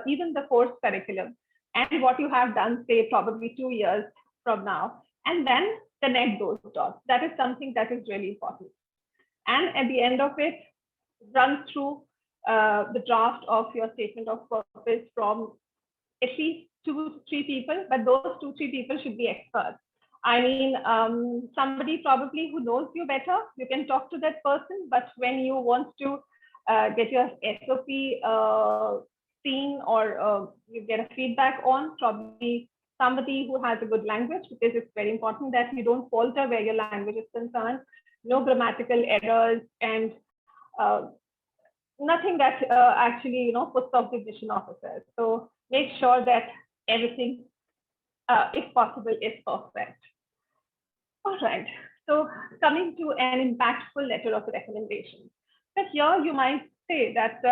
even the course curriculum and what you have done, say probably 2 years from now, and then connect those dots. That is something that is really important. And at the end of it, run through the draft of your statement of purpose from at least 2 to 3 people, but those 2 to 3 people should be experts. I mean, somebody probably who knows you better, you can talk to that person, but when you want to get your SOP seen, or you get a feedback on, probably somebody who has a good language, because it's very important that you don't falter where your language is concerned, no grammatical errors, and nothing that actually puts off the admission officers. So make sure that everything, if possible, is perfect. All right. So coming to an impactful letter of recommendation. But here you might say that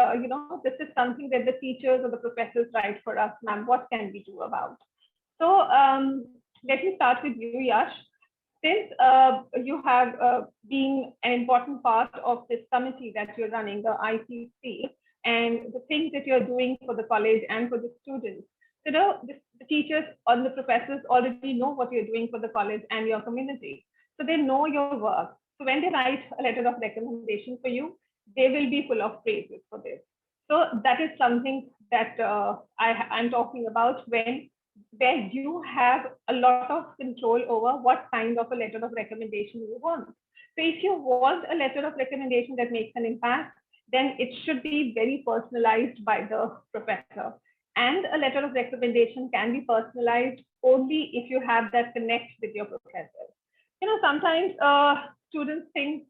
this is something that the teachers or the professors write for us, ma'am. What can we do about? So let me start with you, Yash. Since you have been an important part of this committee that you're running, the ICC, and the things that you're doing for the college and for the students, the teachers and the professors already know what you're doing for the college and your community. So they know your work. So when they write a letter of recommendation for you, they will be full of praises for this. So that is something that I'm talking about, where you have a lot of control over what kind of a letter of recommendation you want. So if you want a letter of recommendation that makes an impact, then it should be very personalized by the professor. And a letter of recommendation can be personalized only if you have that connect with your professor. Sometimes students think,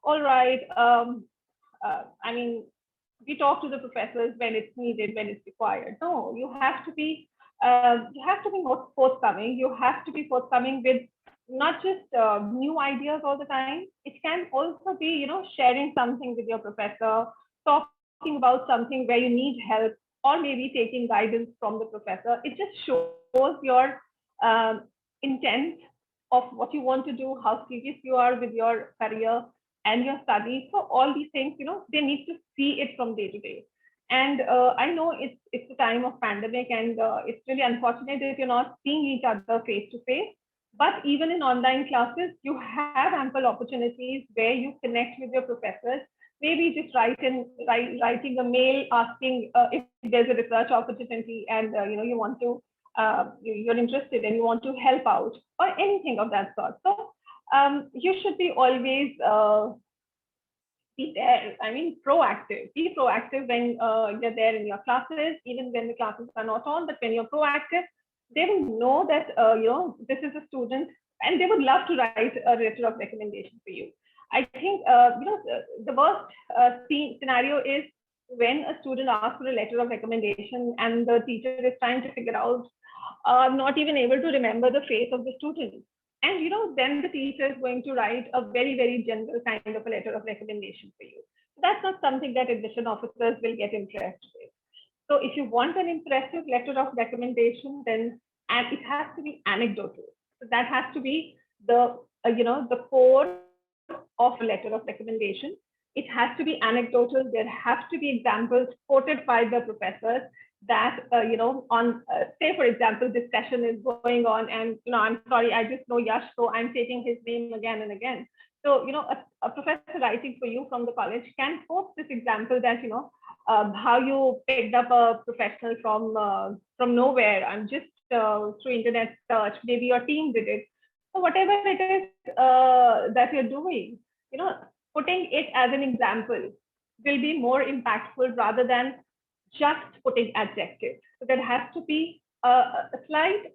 all right, I mean, we talk to the professors when it's needed, when it's required. No, you have to be more forthcoming. You have to be forthcoming with not just new ideas all the time. It can also be, sharing something with your professor, talking about something where you need help, or maybe taking guidance from the professor. It just shows your intent of what you want to do, how serious you are with your career, and your studies. So all these things, they need to see it from day to day. And I know it's a time of pandemic, and it's really unfortunate that you're not seeing each other face to face. But even in online classes, you have ample opportunities where you connect with your professors. Maybe just writing a mail asking if there's a research opportunity, and you want to you're interested and you want to help out, or anything of that sort. So you should be always be there. I mean, proactive. Be proactive when you're there in your classes, even when the classes are not on. But when you're proactive, they will know that this is a student, and they would love to write a letter of recommendation for you. I think the worst scenario is when a student asks for a letter of recommendation and the teacher is trying to figure out, not even able to remember the face of the student. And then the teacher is going to write a very, very general kind of a letter of recommendation for you. That's not something that admission officers will get impressed with. So if you want an impressive letter of recommendation, then it has to be anecdotal. So that has to be the core of a letter of recommendation. It has to be anecdotal. There have to be examples quoted by the professors that on say, for example, discussion is going on, and I'm sorry, I just know Yash, so I'm taking his name again and again. So a professor writing for you from the college can quote this example that how you picked up a professional from nowhere, and just through internet search, maybe your team did it. So whatever it is that you're doing, putting it as an example will be more impactful rather than just putting adjectives. So there has to be a slight,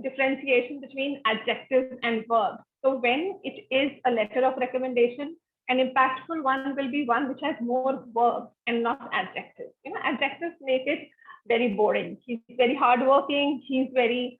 differentiation between adjectives and verbs. So when it is a letter of recommendation, an impactful one will be one which has more verbs and not adjectives. Adjectives make it very boring. He's very hardworking. He's very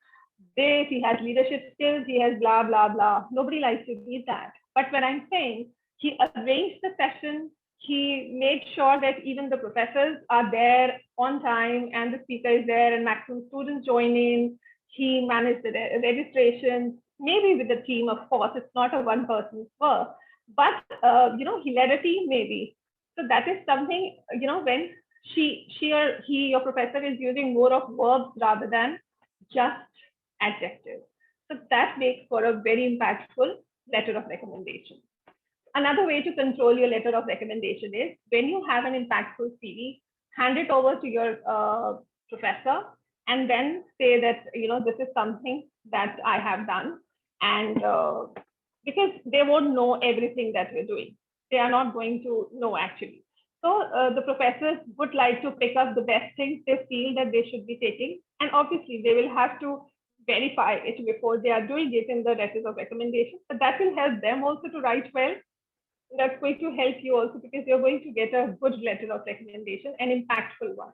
this. He has leadership skills. He has blah blah blah. Nobody likes to read that. But when I'm saying he arranged the session, he made sure that even the professors are there on time and the speaker is there and maximum students join in. He managed the registration, maybe with the team, of course. It's not a one person's work, but he led a team maybe. So that is something, when she or he, your professor, is using more of verbs rather than just adjectives. So that makes for a very impactful letter of recommendation. Another way to control your letter of recommendation is when you have an impactful CV, hand it over to your professor and then say that, this is something that I have done. And because they won't know everything that we're doing. They are not going to know actually. So the professors would like to pick up the best things they feel that they should be taking. And obviously they will have to verify it before they are doing it in the letters of recommendation. But that will help them also to write well. That's going to help you also because you're going to get a good letter of recommendation, an impactful one.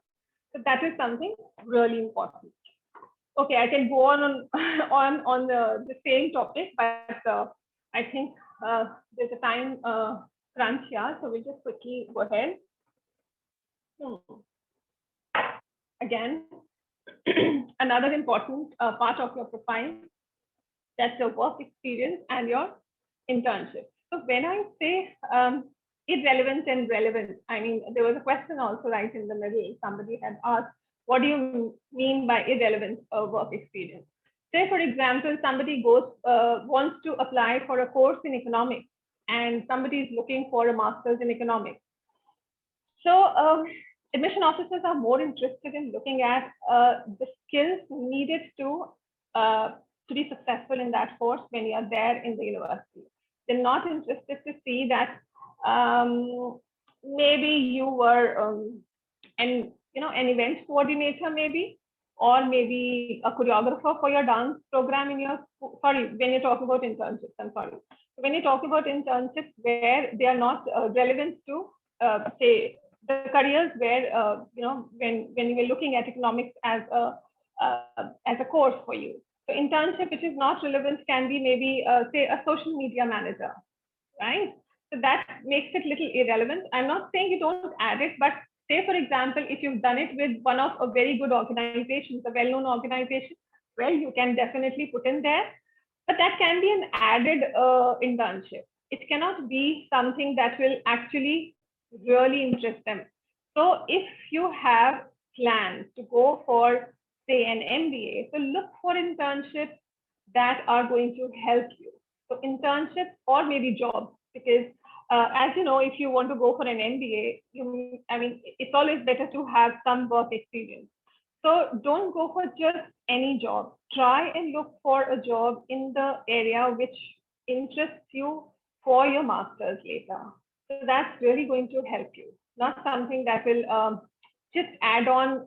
So that is something really important. Okay, I can go on the same topic, but I think there's a time crunch here, so we'll just quickly go ahead. Again, another important part of your profile, that's your work experience and your internship. So when I say irrelevant and relevant, I mean, there was a question also right in the middle. Somebody had asked, what do you mean by irrelevant work experience? Say, for example, somebody wants to apply for a course in economics and somebody is looking for a master's in economics. So admission officers are more interested in looking at the skills needed to be successful in that course when you are there in the university. They're not interested to see that maybe you were an event coordinator maybe, or maybe a choreographer for your dance program in your school. Sorry, when you're talking about internships, I'm sorry. When you talk about internships where they are not relevant to say the careers where when you were looking at economics as a course for you. So internship which is not relevant can be maybe say a social media manager, right? So that makes it little irrelevant. I'm not saying you don't add it, but say for example, if you've done it with one of a very good organization, a well-known organization, well, you can definitely put in there, but that can be an added internship. it cannot be something that will actually really interest them. So if you have plans to go for, say, an MBA, so look for internships that are going to help you. So internships or maybe jobs, because as you know, if you want to go for an MBA, it's always better to have some work experience. So don't go for just any job. Try and look for a job in the area which interests you for your master's later. So that's really going to help you, not something that will just add on,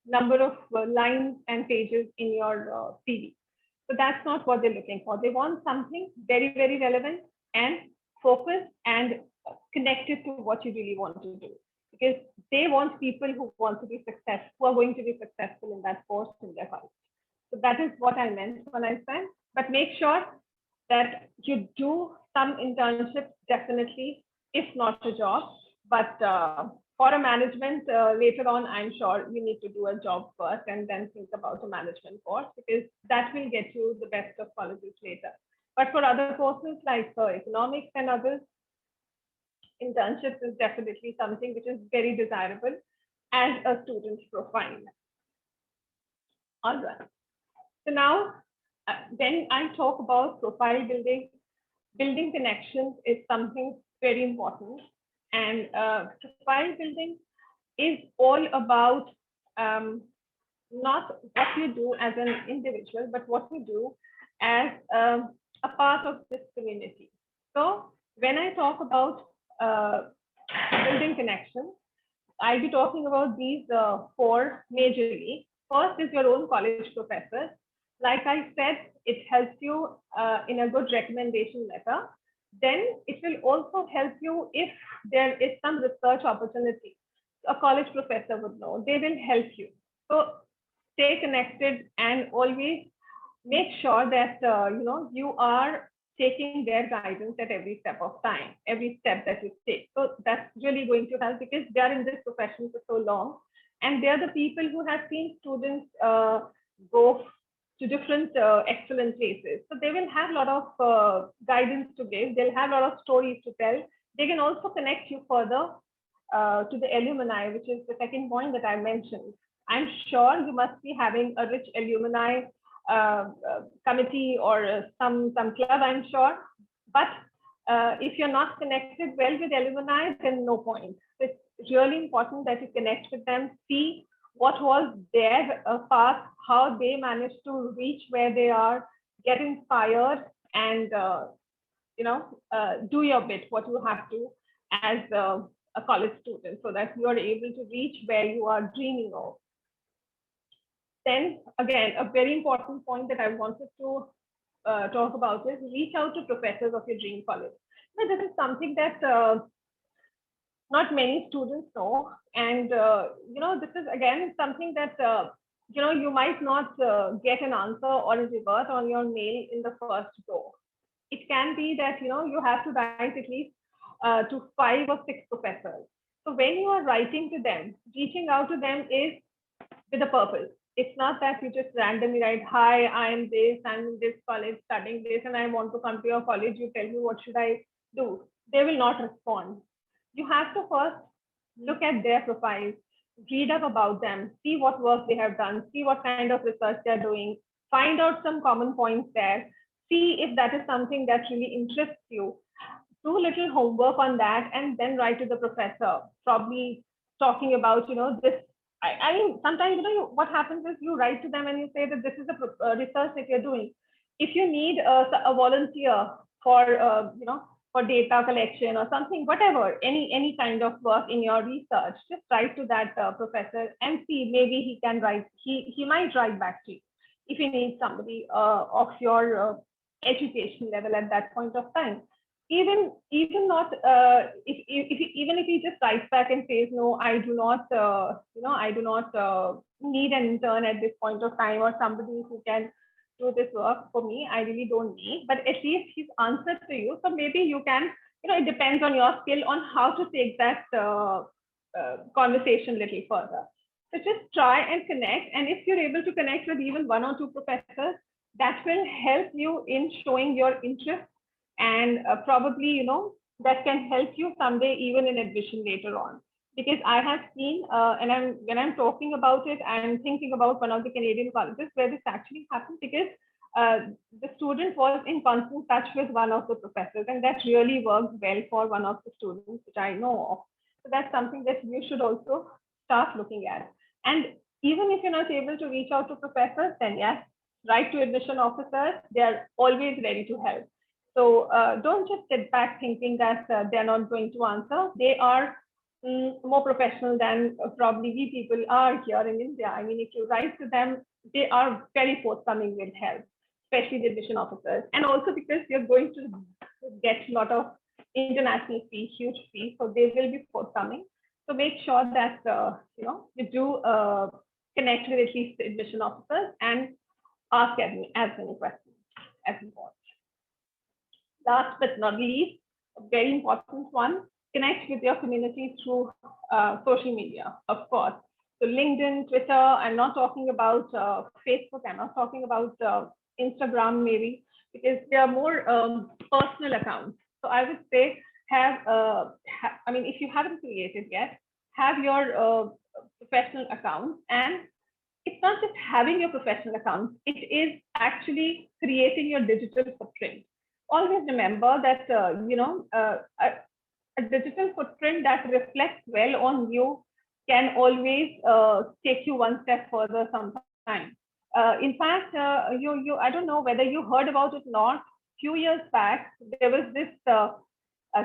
number of lines and pages in your CV. So that's not what they're looking for. They want something very, very relevant and focused and connected to what you really want to do. Because they want people who want to be successful, who are going to be successful in that course in their college. So that is what I meant when I said, but make sure that you do some internships, definitely, if not a job. But for a management, later on, I'm sure you need to do a job first and then think about a management course, because that will get you the best of colleges later. But for other courses like economics and others, internships is definitely something which is very desirable as a student's profile. All right. So now, when I talk about profile building, building connections is something very important. And profile building is all about not what you do as an individual, but what you do as a part of this community. So when I talk about building connections, I'll be talking about these four majorly. First is your own college professor. Like I said, it helps you in a good recommendation letter. Then it will also help you if there is some research opportunity. A college professor would know. They will help you. So stay connected and always make sure that you are taking their guidance at every step of time, every step that you take. So that's really going to help, because they are in this profession for so long, and they are the people who have seen students go to different excellent places. So they will have a lot of guidance to give. They'll have a lot of stories to tell. They can also connect you further to the alumni, which is the second point that I mentioned. I'm sure you must be having a rich alumni committee or some club, I'm sure. But if you're not connected well with alumni, then no point. So it's really important that you connect with them, see what was their path, how they managed to reach where they are, get inspired, and do your bit, what you have to as a college student, so that you are able to reach where you are dreaming of. Then again, a very important point that I wanted to talk about is reach out to professors of your dream college. Now, this is something that not many students know, and this is again something that you might not get an answer or a revert on your mail in the first go. It can be that you have to write at least to 5 or 6 professors. So when you are writing to them, reaching out to them is with a purpose. It's not that you just randomly write, hi, I'm this, I'm in this college studying this, and I want to come to your college. You tell me what should I do. They will not respond. You have to first look at their profiles, read up about them, see what work they have done, see what kind of research they're doing, find out some common points there, see if that is something that really interests you. Do a little homework on that and then write to the professor, probably talking about, this. I mean, sometimes, what happens is you write to them and you say that this is the research that you're doing. If you need a volunteer for, for data collection or something, whatever, any kind of work in your research, just write to that professor and see, maybe he can write, he might write back to you if you need somebody of your education level at that point of time. Even not even if he just writes back and says, no, I do not I do not need an intern at this point of time, or somebody who can do this work for me, I really don't need, but at least he's answered to you. So maybe you can, it depends on your skill on how to take that conversation a little further. So just try and connect, and if you're able to connect with even 1 or 2 professors, that will help you in showing your interest and probably, that can help you someday even in admission later on. Because I have seen, and when I'm talking about it, I'm thinking about one of the Canadian colleges where this actually happened, because the student was in constant touch with one of the professors, and that really worked well for one of the students which I know of. So that's something that you should also start looking at. And even if you're not able to reach out to professors, then yes, write to admission officers. They are always ready to help. So don't just sit back thinking that they're not going to answer. They are more professional than probably we people are here in India. I mean, if you write to them, they are very forthcoming with help, especially the admission officers. And also because you're going to get a lot of international fees, huge fees, so they will be forthcoming. So make sure that you do connect with at least the admission officers and ask as many questions as you want. Last but not least, a very important one, connect with your community through social media, of course. So LinkedIn, Twitter, I'm not talking about Facebook, I'm not talking about Instagram maybe, because they are more personal accounts. So I would say I mean, if you haven't created yet, have your professional account. And it's not just having your professional account, it is actually creating your digital footprint. Always remember that, a digital footprint that reflects well on you can always take you one step further sometimes. In fact, I don't know whether you heard about it or not. Few years back, there was this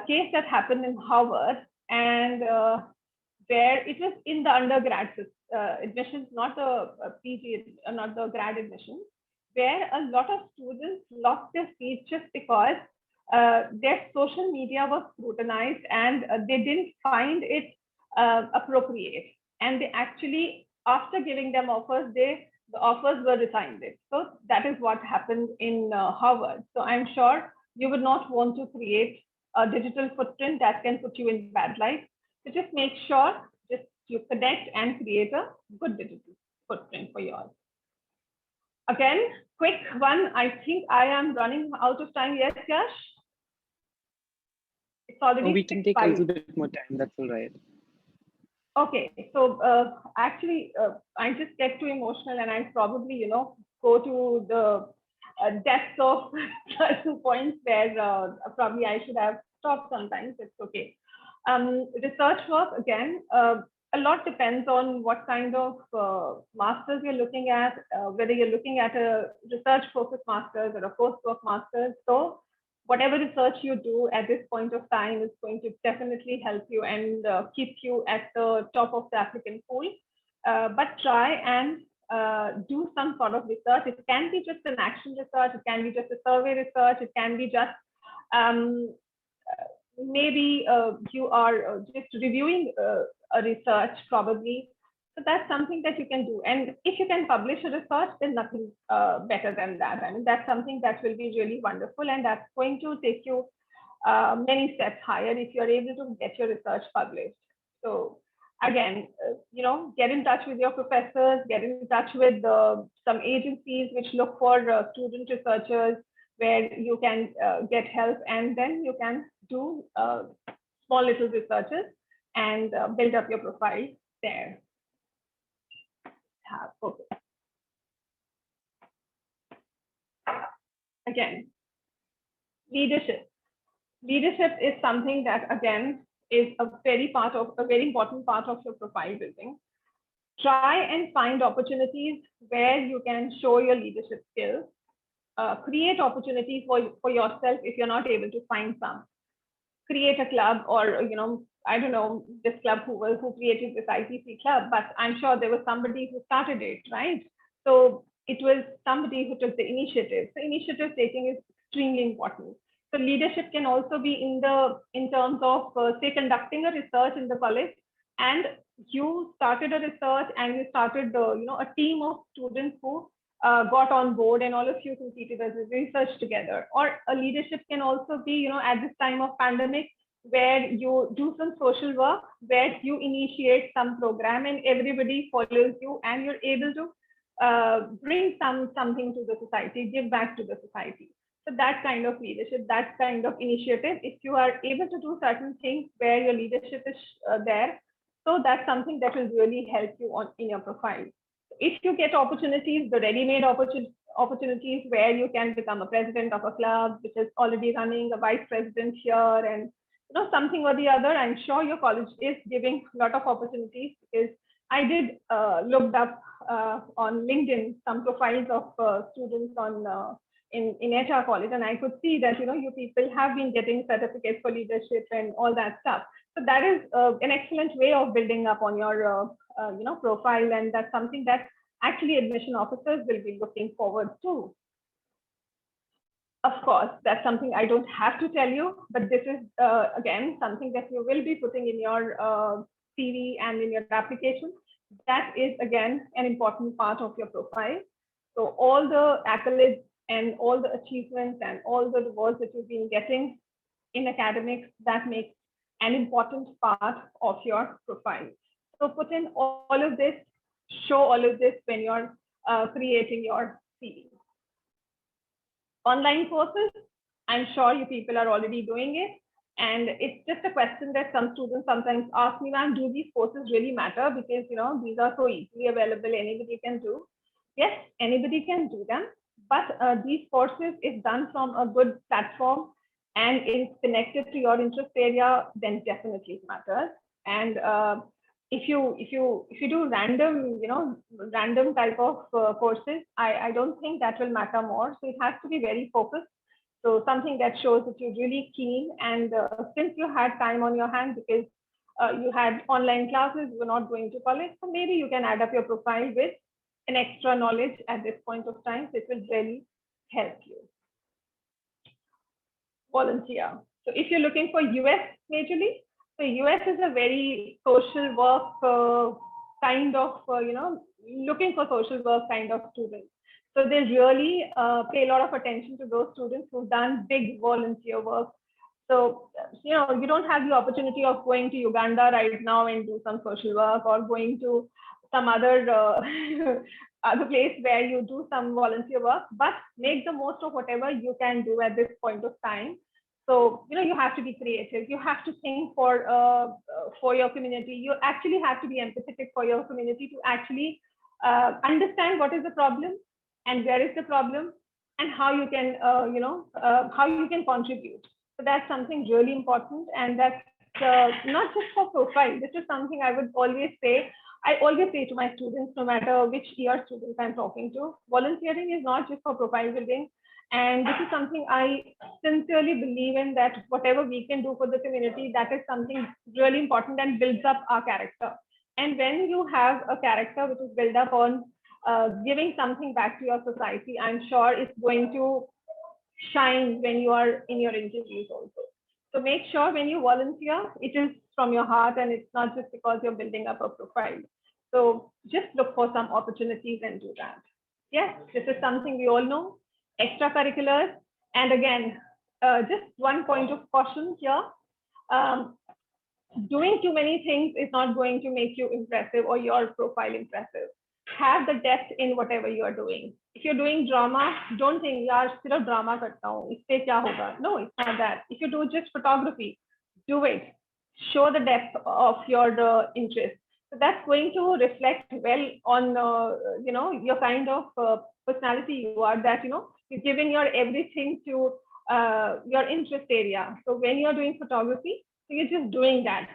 case that happened in Harvard, and where it was in the undergrad admissions, not the PG, not the grad admissions, where a lot of students lost their seats just because their social media was scrutinized and they didn't find it appropriate. And they actually, after giving them offers, the offers were rescinded. So that is what happened in Harvard. So I'm sure you would not want to create a digital footprint that can put you in bad light. So just make sure just you connect and create a good digital footprint for yours. Again, quick one. I think I am running out of time. Yes, Yash? It's already we can take a little bit more time. That's all right. Okay, so actually, I just get too emotional, and I probably, go to the depths of certain points where probably I should have stopped sometimes. It's okay. Research work, again, a lot depends on what kind of masters you're looking at, whether you're looking at a research focused masters or a postdoc masters. So whatever research you do at this point of time is going to definitely help you and keep you at the top of the applicant pool. But try and do some sort of research. It can be just an action research, it can be just a survey research, it can be just maybe you are just reviewing a research probably. So that's something that you can do. And if you can publish a research, then nothing better than that. I mean, that's something that will be really wonderful, and that's going to take you many steps higher if you're able to get your research published. So again, get in touch with your professors, get in touch with some agencies which look for student researchers where you can get help, and then you can do small little researches and build up your profile there. Okay. Again, leadership. Leadership is something that, again, is a very important part of your profile building. Try and find opportunities where you can show your leadership skills. Create opportunities for yourself if you're not able to find some. Create a club, or I don't know this club who created this ITC club, but I'm sure there was somebody who started it, right? So it was somebody who took the initiative. So initiative taking is extremely important. So leadership can also be in terms of say conducting a research in the college, and you started a research and you started a team of students who got on board, and all of you completed as a research together. Or a leadership can also be, at this time of pandemic, where you do some social work, where you initiate some program and everybody follows you, and you're able to bring something to the society, give back to the society. So that kind of leadership, that kind of initiative, if you are able to do certain things where your leadership is there, so that's something that will really help you in your profile. If you get opportunities, the ready-made opportunities where you can become a president of a club which is already running, a vice president here, and something or the other, I'm sure your college is giving a lot of opportunities, because I did looked up on LinkedIn some profiles of students on in HR college, and I could see that you people have been getting certificates for leadership and all that stuff. So that is an excellent way of building up on your profile, and that's something that actually admission officers will be looking forward to. Of course, that's something I don't have to tell you, but this is again something that you will be putting in your CV and in your application. That is again an important part of your profile. So all the accolades and all the achievements and all the rewards that you've been getting in academics, that makes an important part of your profile. So put in all of this, show all of this when you're creating your CV. Online courses, I'm sure you people are already doing it. And it's just a question that some students sometimes ask me, ma'am, do these courses really matter? Because these are so easily available, anybody can do. Yes, anybody can do them. But these courses, if done from a good platform and it's connected to your interest area, then definitely it matters. And if you do random, random type of courses, I don't think that will matter more. So it has to be very focused. So something that shows that you're really keen, and since you had time on your hand because you had online classes, you were not going to college, so maybe you can add up your profile with an extra knowledge at this point of time. So it will really help you. Volunteer. So if you're looking for US majorly, so US is a very social work kind of, looking for social work kind of students. So they really pay a lot of attention to those students who've done big volunteer work. So, you don't have the opportunity of going to Uganda right now and do some social work, or going to some other other place where you do some volunteer work, but make the most of whatever you can do at this point of time. So, you have to be creative. You have to think for your community. You actually have to be empathetic for your community to actually understand what is the problem and where is the problem and how you can, how you can contribute. So that's something really important, and that's not just for profile. This is something I would always say. I always say to my students, no matter which year students I'm talking to, volunteering is not just for profile building. And this is something I sincerely believe in, that whatever we can do for the community, that is something really important and builds up our character. And when you have a character which is built up on giving something back to your society, I'm sure it's going to shine when you are in your interviews also. So make sure when you volunteer, it is from your heart and it's not just because you're building up a profile. So just look for some opportunities and do that. Yes, this is something we all know. Extracurriculars. And again, just one point of caution here. Doing too many things is not going to make you impressive or your profile impressive. Have the depth in whatever you are doing. If you're doing drama, don't think, yaar, sirf drama karta hu, isse kya hoga? No, it's not that. If you do just photography, do it. Show the depth of your interest. So that's going to reflect well on, your kind of personality you are, that, you're giving your everything to your interest area. So when you're doing photography, so you're just doing that.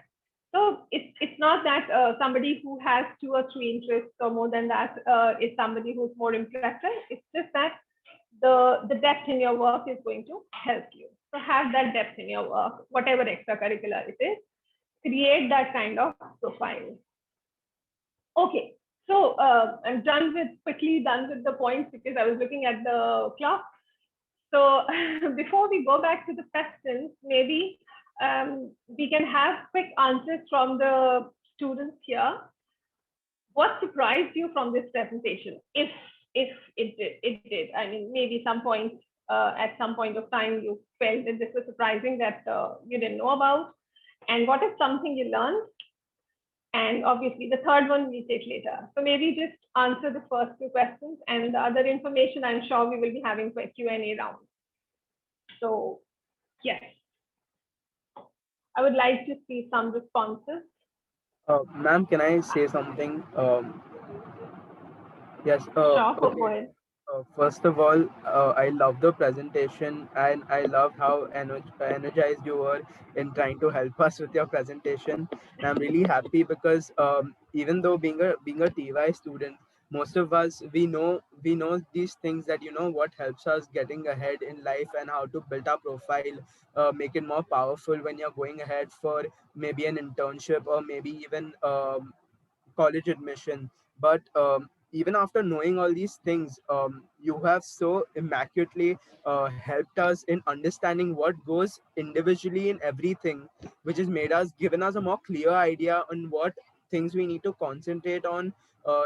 So it's not that somebody who has 2 or 3 interests or more than that is somebody who's more impressive. It's just that the depth in your work is going to help you. So have that depth in your work, whatever extracurricular it is. Create that kind of profile. Okay, so I'm quickly done with the points because I was looking at the clock. So before we go back to the questions, maybe we can have quick answers from the students here. What surprised you from this presentation? If it did. I mean, maybe some point at some point of time you felt that this was surprising, that you didn't know about. And what is something you learned? And obviously the third one we take later. So maybe just answer the first 2 questions, and the other information I'm sure we will be having for Q&A round. So yes, I would like to see some responses. Ma'am, can I say something? Yes. Sure, go Okay. ahead. First of all, I love the presentation and I love how energized you were in trying to help us with your presentation. And I'm really happy because even though being a TY student, most of us we know these things that what helps us getting ahead in life and how to build our profile, make it more powerful when you're going ahead for maybe an internship or maybe even college admission. But even after knowing all these things, you have so immaculately helped us in understanding what goes individually in everything, which has made us given us a more clear idea on what things we need to concentrate on,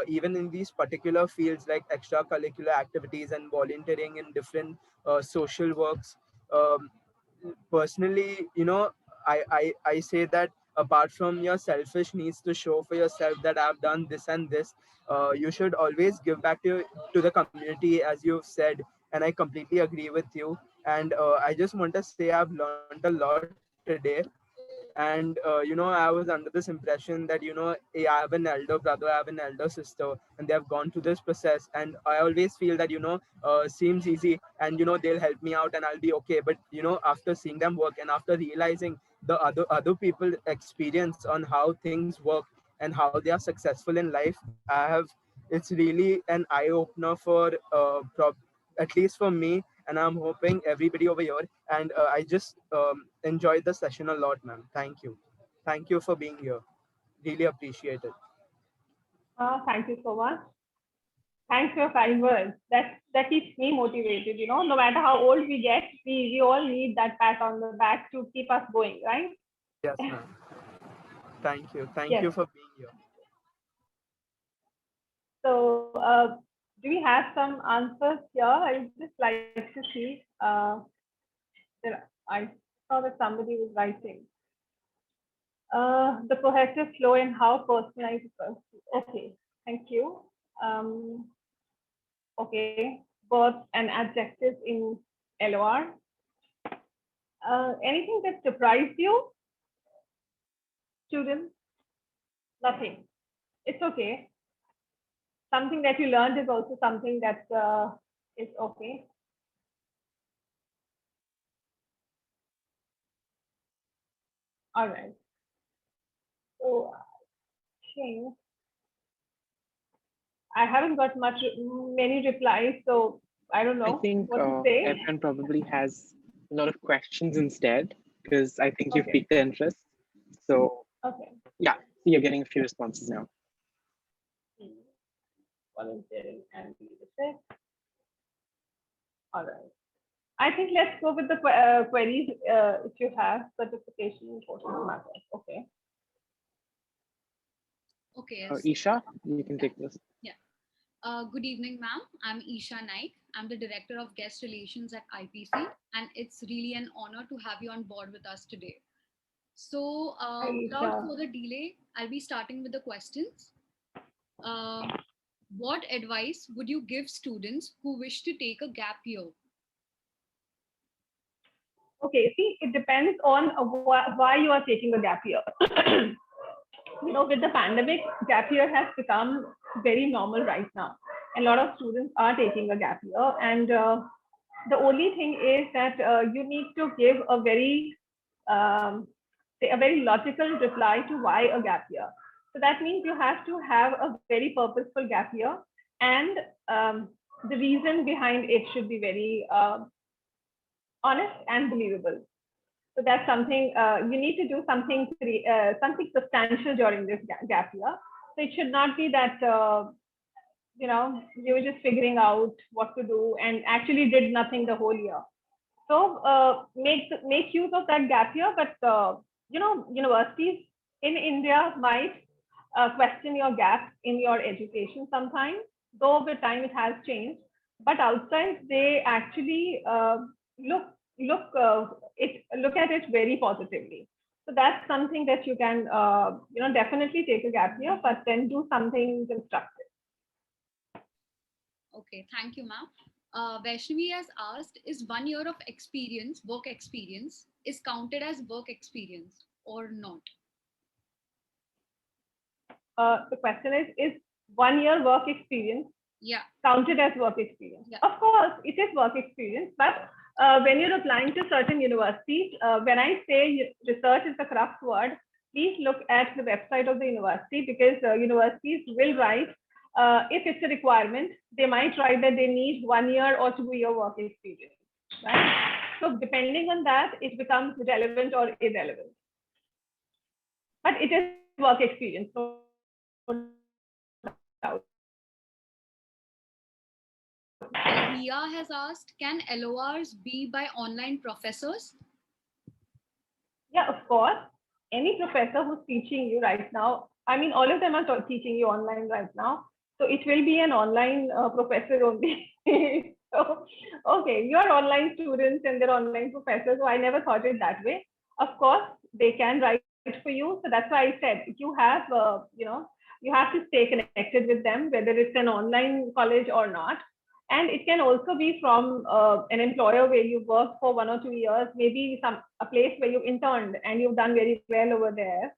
even in these particular fields like extracurricular activities and volunteering in different social works. um, Personally, I say that apart from your selfish needs to show for yourself that I've done this and this, you should always give back to the community, as you've said, and I completely agree with you. And I just want to say I've learned a lot today. And I was under this impression that I have an elder brother, I have an elder sister, and they have gone through this process, and I always feel that seems easy, and they'll help me out and I'll be okay. But after seeing them work and after realizing the other people experience on how things work and how they are successful in life, I have it's really an eye opener for at least for me, and I'm hoping everybody over here. And I just enjoyed the session a lot, ma'am. Thank you for being here. Really appreciate it. Thank you so much. Thanks for your kind words. That keeps me motivated. No matter how old we get, we all need that pat on the back to keep us going, right? Yes, ma'am. Thank you Yes. for being here. So, do we have some answers here? I would just like to see. I saw that somebody was writing. The cohesive flow and how personalized. Okay, thank you. Okay, verbs and adjectives in LOR. Anything that surprised you, students? Nothing. It's okay. Something that you learned is also something that is okay. All right. So okay. I haven't got many replies, so I don't I know think what to say. everyone probably has a lot of questions instead, because I think you've Okay. piqued their interest. So Okay. yeah, you're getting a few responses now. Volunteering and leadership. All right. I think let's go with the queries if you have certification in social matters. Okay. Okay. Isha, you can take this. Good evening, ma'am. I'm Isha Naik. I'm the Director of Guest Relations at IPC, and it's really an honor to have you on board with us today. So, without further delay, I'll be starting with the questions. What advice would you give students who wish to take a gap year? Okay, see, it depends on why you are taking a gap year. With the pandemic, gap year has become very normal right now. A lot of students are taking a gap year, and the only thing is that you need to give a very logical reply to why a gap year. So that means you have to have a very purposeful gap year, and the reason behind it should be very honest and believable. So that's something you need to do something substantial during this gap year. So it should not be that you were just figuring out what to do and actually did nothing the whole year. So make use of that gap year, but universities in India might question your gap in your education sometimes, though over time it has changed. But outside, they actually look look at it very positively. So that's something that you can definitely take a gap year, but then do something constructive. Okay, thank you, ma'am. Vaishnavi has asked, is 1 year of experience, work experience, is counted as work experience or not? The question is 1 year work experience Yeah. counted as work experience? Yeah. Of course, it is work experience, but when you're applying to certain universities, when I say research is the correct word, please look at the website of the university, because universities will write, if it's a requirement, they might write that they need 1 year or 2 year work experience, right? So depending on that, it becomes relevant or irrelevant. But it is work experience, no doubt. Ria has asked, can LORs be by online professors? Yeah, of course. Any professor who's teaching you right now, I mean, all of them are teaching you online right now. So it will be an online professor only. So, okay, you're online students and they're online professors. So I never thought it that way. Of course, they can write for you. So that's why I said you have, you have to stay connected with them, whether it's an online college or not. And it can also be from an employer where you worked for 1 or 2 years, maybe a place where you interned and you've done very well over there.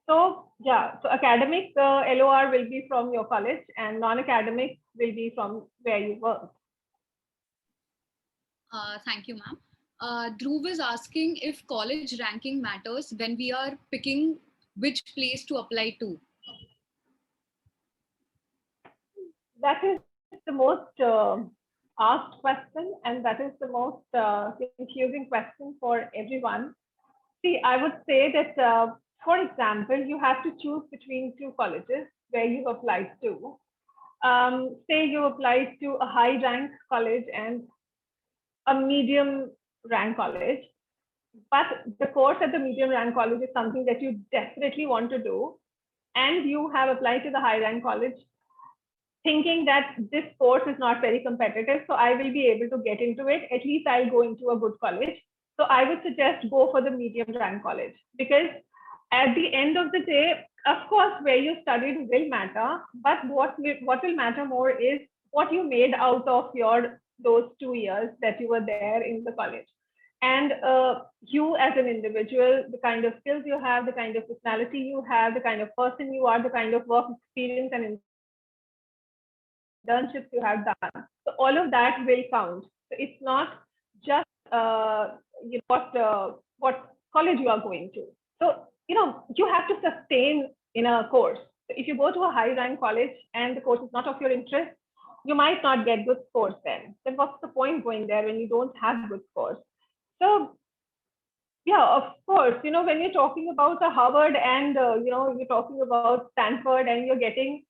So yeah, so academic LOR will be from your college, and non-academic will be from where you work. Thank you, ma'am. Dhruv is asking if college ranking matters when we are picking which place to apply to. That is the most asked question, and that is the most confusing question for everyone. See, I would say that, for example, you have to choose between two colleges where you applied to. Say you applied to a high rank college and a medium rank college, but the course at the medium rank college is something that you definitely want to do, and you have applied to the high rank college thinking that this course is not very competitive, so I will be able to get into it. At least I'll go into a good college. So I would suggest go for the medium rank college, because at the end of the day, of course, where you studied will matter, but what will matter more is what you made out of those 2 years that you were there in the college. And you as an individual, the kind of skills you have, the kind of personality you have, the kind of person you are, the kind of work experience and internships you have done. So all of that will count. So it's not just what college you are going to. So you have to sustain in a course. So if you go to a high rank college and the course is not of your interest, you might not get good scores then. Then what's the point going there when you don't have good scores? So yeah, of course, when you're talking about a Harvard and you're talking about Stanford and you're getting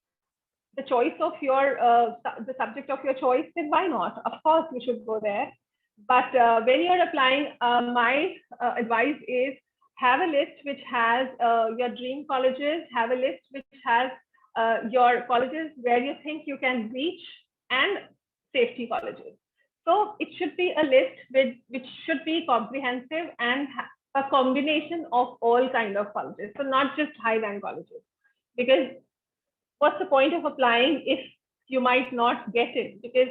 the choice of the subject of your choice, then why not? Of course, you should go there. But when you're applying, my advice is have a list which has your dream colleges, have a list which has your colleges where you think you can reach, and safety colleges. So it should be a list which should be comprehensive and a combination of all kind of colleges. So not just high rank colleges, because what's the point of applying if you might not get it, because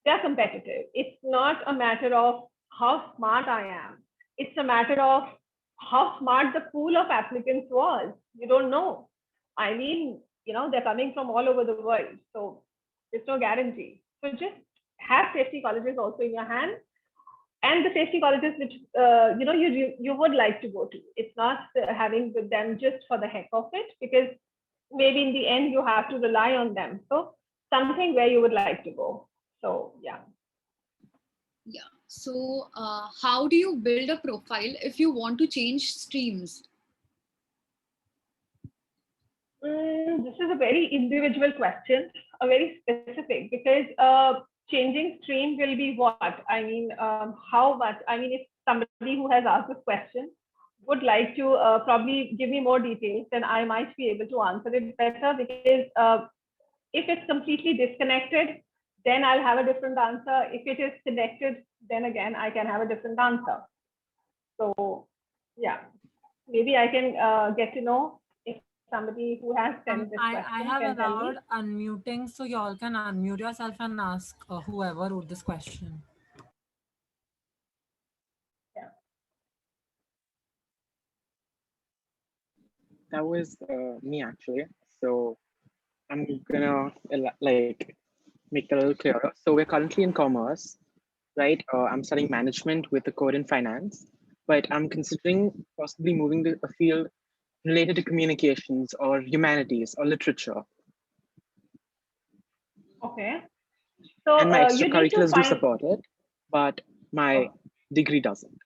they're competitive. It's not a matter of how smart I am. It's a matter of how smart the pool of applicants was. You don't know. I mean, they're coming from all over the world. So there's no guarantee. So just have safety colleges also in your hand, and the safety colleges which you would like to go to. It's not having with them just for the heck of it, because maybe in the end you have to rely on them. So something where you would like to go. So yeah. So how do you build a profile if you want to change streams? This is a very individual question, a very specific, because changing stream will be what? I mean, how much? I mean, if somebody who has asked this question would like to probably give me more details, then I might be able to answer it better, because if it's completely disconnected, then I'll have a different answer. If it is connected, then again, I can have a different answer. So yeah, maybe I can get to know if somebody who has sent this question I have can tell me. allowed unmuting, so you all can unmute yourself and ask whoever wrote this question. That was me actually. So I'm gonna like make it a little clearer. So we're currently in commerce, right? I'm studying management with a code in finance, but I'm considering possibly moving to a field related to communications or humanities or literature. Okay. So And my you need to extracurriculars do find. support it, but my degree doesn't.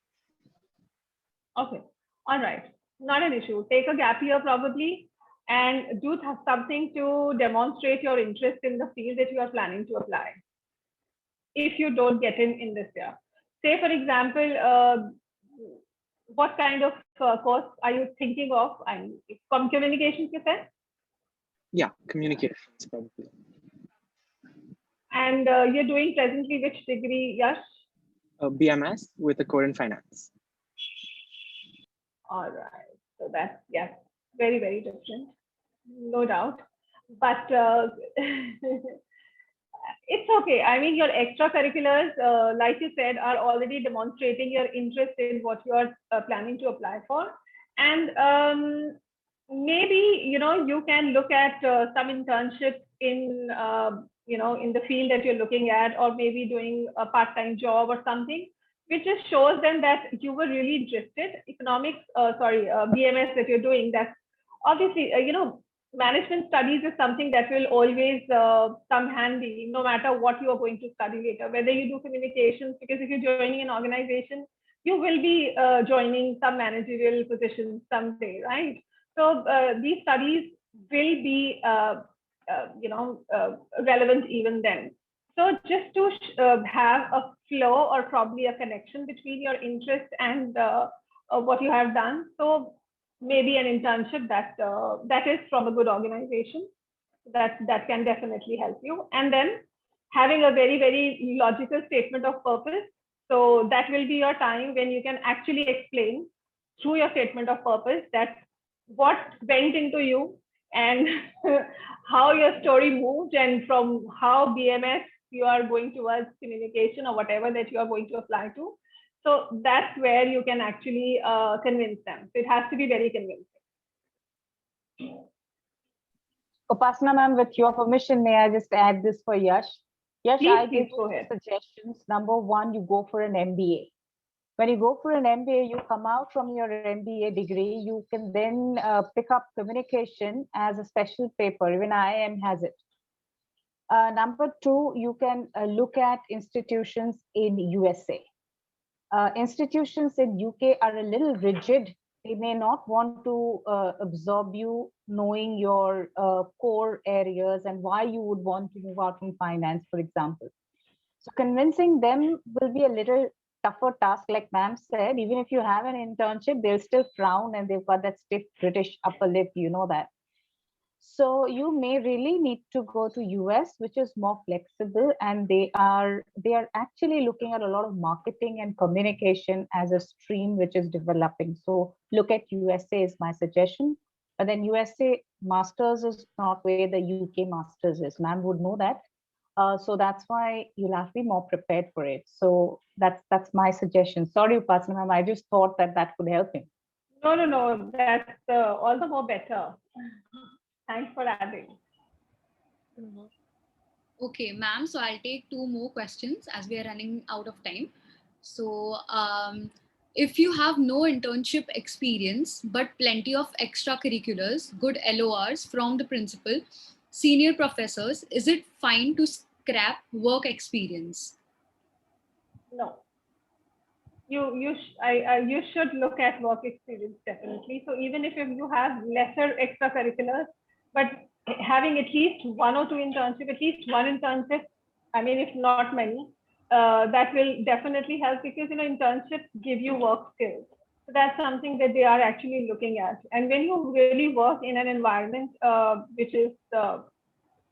Okay. All right. Not an issue. Take a gap year probably and do something to demonstrate your interest in the field that you are planning to apply. If you don't get in this year. Say, for example, what kind of course are you thinking of? Communications, you said? Yeah, communications probably. And you're doing presently which degree, Yash? BMS with a code in finance. All right. So that's, yes, very, very different. No doubt. But it's okay. I mean, your extracurriculars, like you said, are already demonstrating your interest in what you are planning to apply for. And maybe, you can look at some internships in, in the field that you're looking at, or maybe doing a part-time job or something, which just shows them that you were really interested. BMS that you're doing, that's obviously, management studies is something that will always come handy no matter what you are going to study later, whether you do communications, because if you're joining an organization, you will be joining some managerial positions someday, right? So these studies will be, relevant even then. So just to have a flow or probably a connection between your interest and what you have done. So maybe an internship that is from a good organization that can definitely help you. And then having a very, very logical statement of purpose. So that will be your time when you can actually explain through your statement of purpose that what went into you and how your story moved, and from how BMS you are going towards communication or whatever that you are going to apply to. So that's where you can actually convince them. So it has to be very convincing. Upasana ma'am, with your permission, may I just add this for Yash? Yash, I give Go you ahead. suggestions. Number one, you go for an MBA. When you go for an MBA, you come out from your MBA degree, you can then pick up communication as a special paper. Even IIM has it. Number two, you can look at institutions in USA. Institutions in UK are a little rigid. They may not want to absorb you knowing your core areas and why you would want to move out from finance, for example. So convincing them will be a little tougher task, like ma'am said. Even if you have an internship, they'll still frown and they've got that stiff British upper lip, you know that. So you may really need to go to US, which is more flexible, and they are actually looking at a lot of marketing and communication as a stream which is developing. So look at USA is my suggestion. But then USA masters is not where the UK masters is. Ma'am would know that. So that's why you'll have to be more prepared for it. So that's my suggestion. Sorry, Upasana ma'am, I just thought that could help him. No. That's all the more better. Thanks for adding. Okay, ma'am. So I'll take two more questions as we are running out of time. So if you have no internship experience, but plenty of extracurriculars, good LORs from the principal, senior professors, is it fine to scrap work experience? No. You should look at work experience definitely. So even if you have lesser extracurriculars, but having at least one or two internships, at least one internship, I mean, if not many, that will definitely help, because internships give you work skills. So that's something that they are actually looking at. And when you really work in an environment which is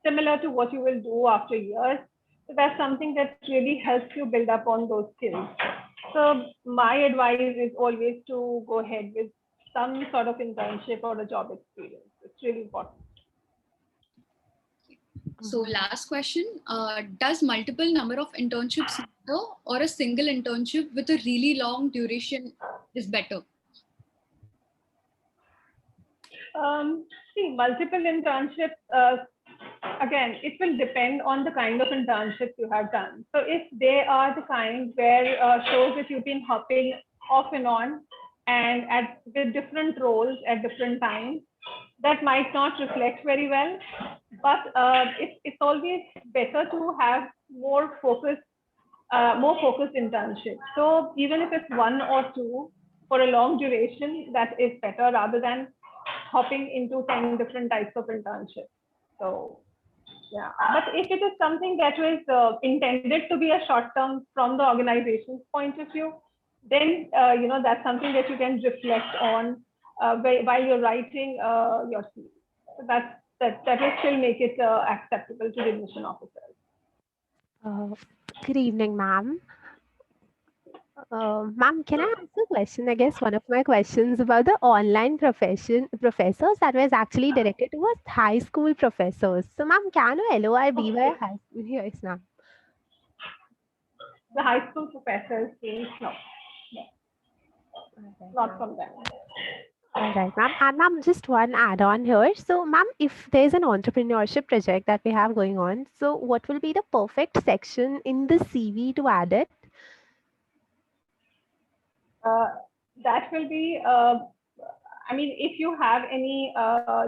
similar to what you will do after years, so that's something that really helps you build up on those skills. So my advice is always to go ahead with some sort of internship or a job experience. It's really important. So last question, does multiple number of internships matter, or a single internship with a really long duration is better? See, multiple internships, again, it will depend on the kind of internships you have done. So if they are the kind where shows that you've been hopping off and on and with different roles at different times, that might not reflect very well. But it's always better to have more focused internship. So even if it's 1 or 2 for a long duration, that is better rather than hopping into 10 different types of internships. So yeah, but if it is something that was intended to be a short term from the organization's point of view, then that's something that you can reflect on while you're writing your CV. So that will still make it acceptable to the admission officers. Good evening, ma'am. Ma'am, can I ask a question? I guess one of my questions about the online professors that was actually directed towards high school professors. So, ma'am, can you LOI be by high school? Yes, ma'am. The high school professors, no. Not from them. All right, ma'am. And ma'am, just one add-on here. So, ma'am, if there's an entrepreneurship project that we have going on, so what will be the perfect section in the CV to add it? That will be, if you have any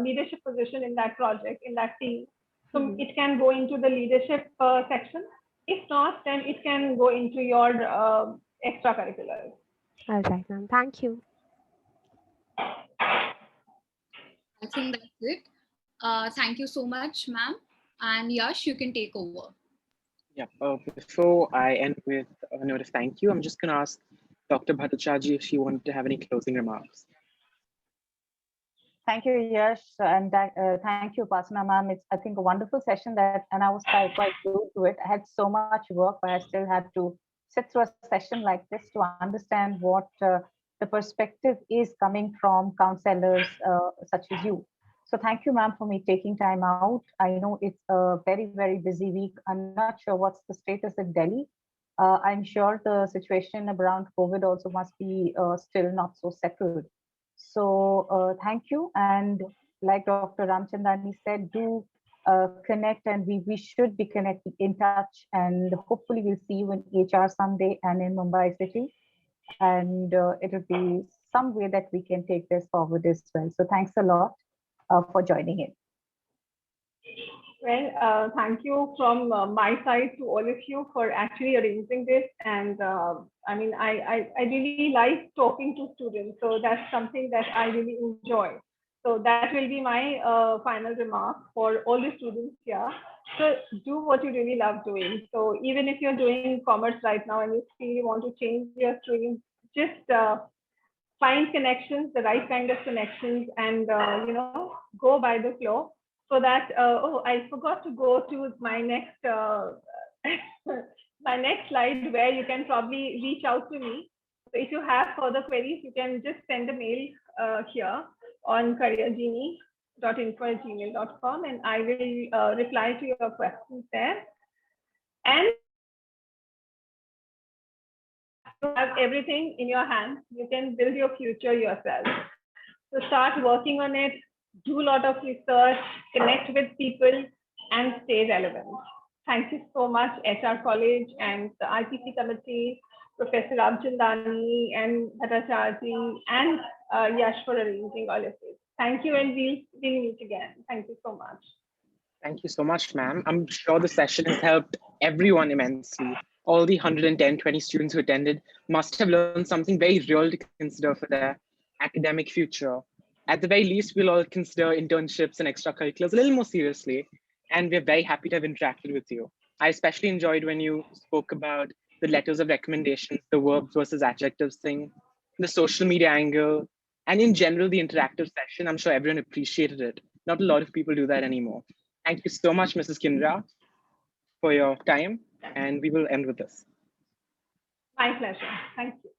leadership position in that project, in that team, so it can go into the leadership section. If not, then it can go into your extracurriculars. All right, ma'am. Thank you. I think that's it. Thank you so much, ma'am. And Yash, you can take over. Yeah, before I end with a note of thank you, I'm just going to ask Dr. Bhattacharjee if she wanted to have any closing remarks. Thank you, Yash, and thank you, Upasana ma'am. It's, I think, a wonderful session and I was quite glued to it. I had so much work, but I still had to sit through a session like this to understand what the perspective is coming from counselors such as you. So thank you, ma'am, for me taking time out. I know it's a very, very busy week. I'm not sure what's the status in Delhi. I'm sure the situation around COVID also must be still not so settled. So thank you. And like Dr. Ramchandani said, do connect, and we should be connected, in touch, and hopefully we'll see you in HR someday and in Mumbai City. And it'll be some way that we can take this forward as well. So thanks a lot for joining in. Well, thank you from my side to all of you for actually arranging this. And I really like talking to students. So that's something that I really enjoy. So that will be my final remark for all the students here. So do what you really love doing. So even if you're doing commerce right now and you feel you want to change your stream, just find connections, the right kind of connections, and go by the flow. So that I forgot to go to my next my next slide, where you can probably reach out to me. So if you have further queries, you can just send a mail here on careergenie.info@gmail.com, and I will reply to your questions there. And you have everything in your hands. You can build your future yourself. So start working on it. Do a lot of research, connect with people, and stay relevant. Thank you so much, HR College and the IPC committee, Professor Ramchandani and Bhattacharjee, and Yash for arranging all of this. Thank you, and we'll meet again. Thank you so much. Thank you so much, ma'am. I'm sure the session has helped everyone immensely. All the 120 students who attended must have learned something very real to consider for their academic future. At the very least, we'll all consider internships and extracurriculars a little more seriously, and we're very happy to have interacted with you. I especially enjoyed when you spoke about the letters of recommendations, the verbs versus adjectives thing, the social media angle, and in general, the interactive session. I'm sure everyone appreciated it. Not a lot of people do that anymore. Thank you so much, Mrs. Kindra, for your time, and we will end with this. My pleasure. Thank you.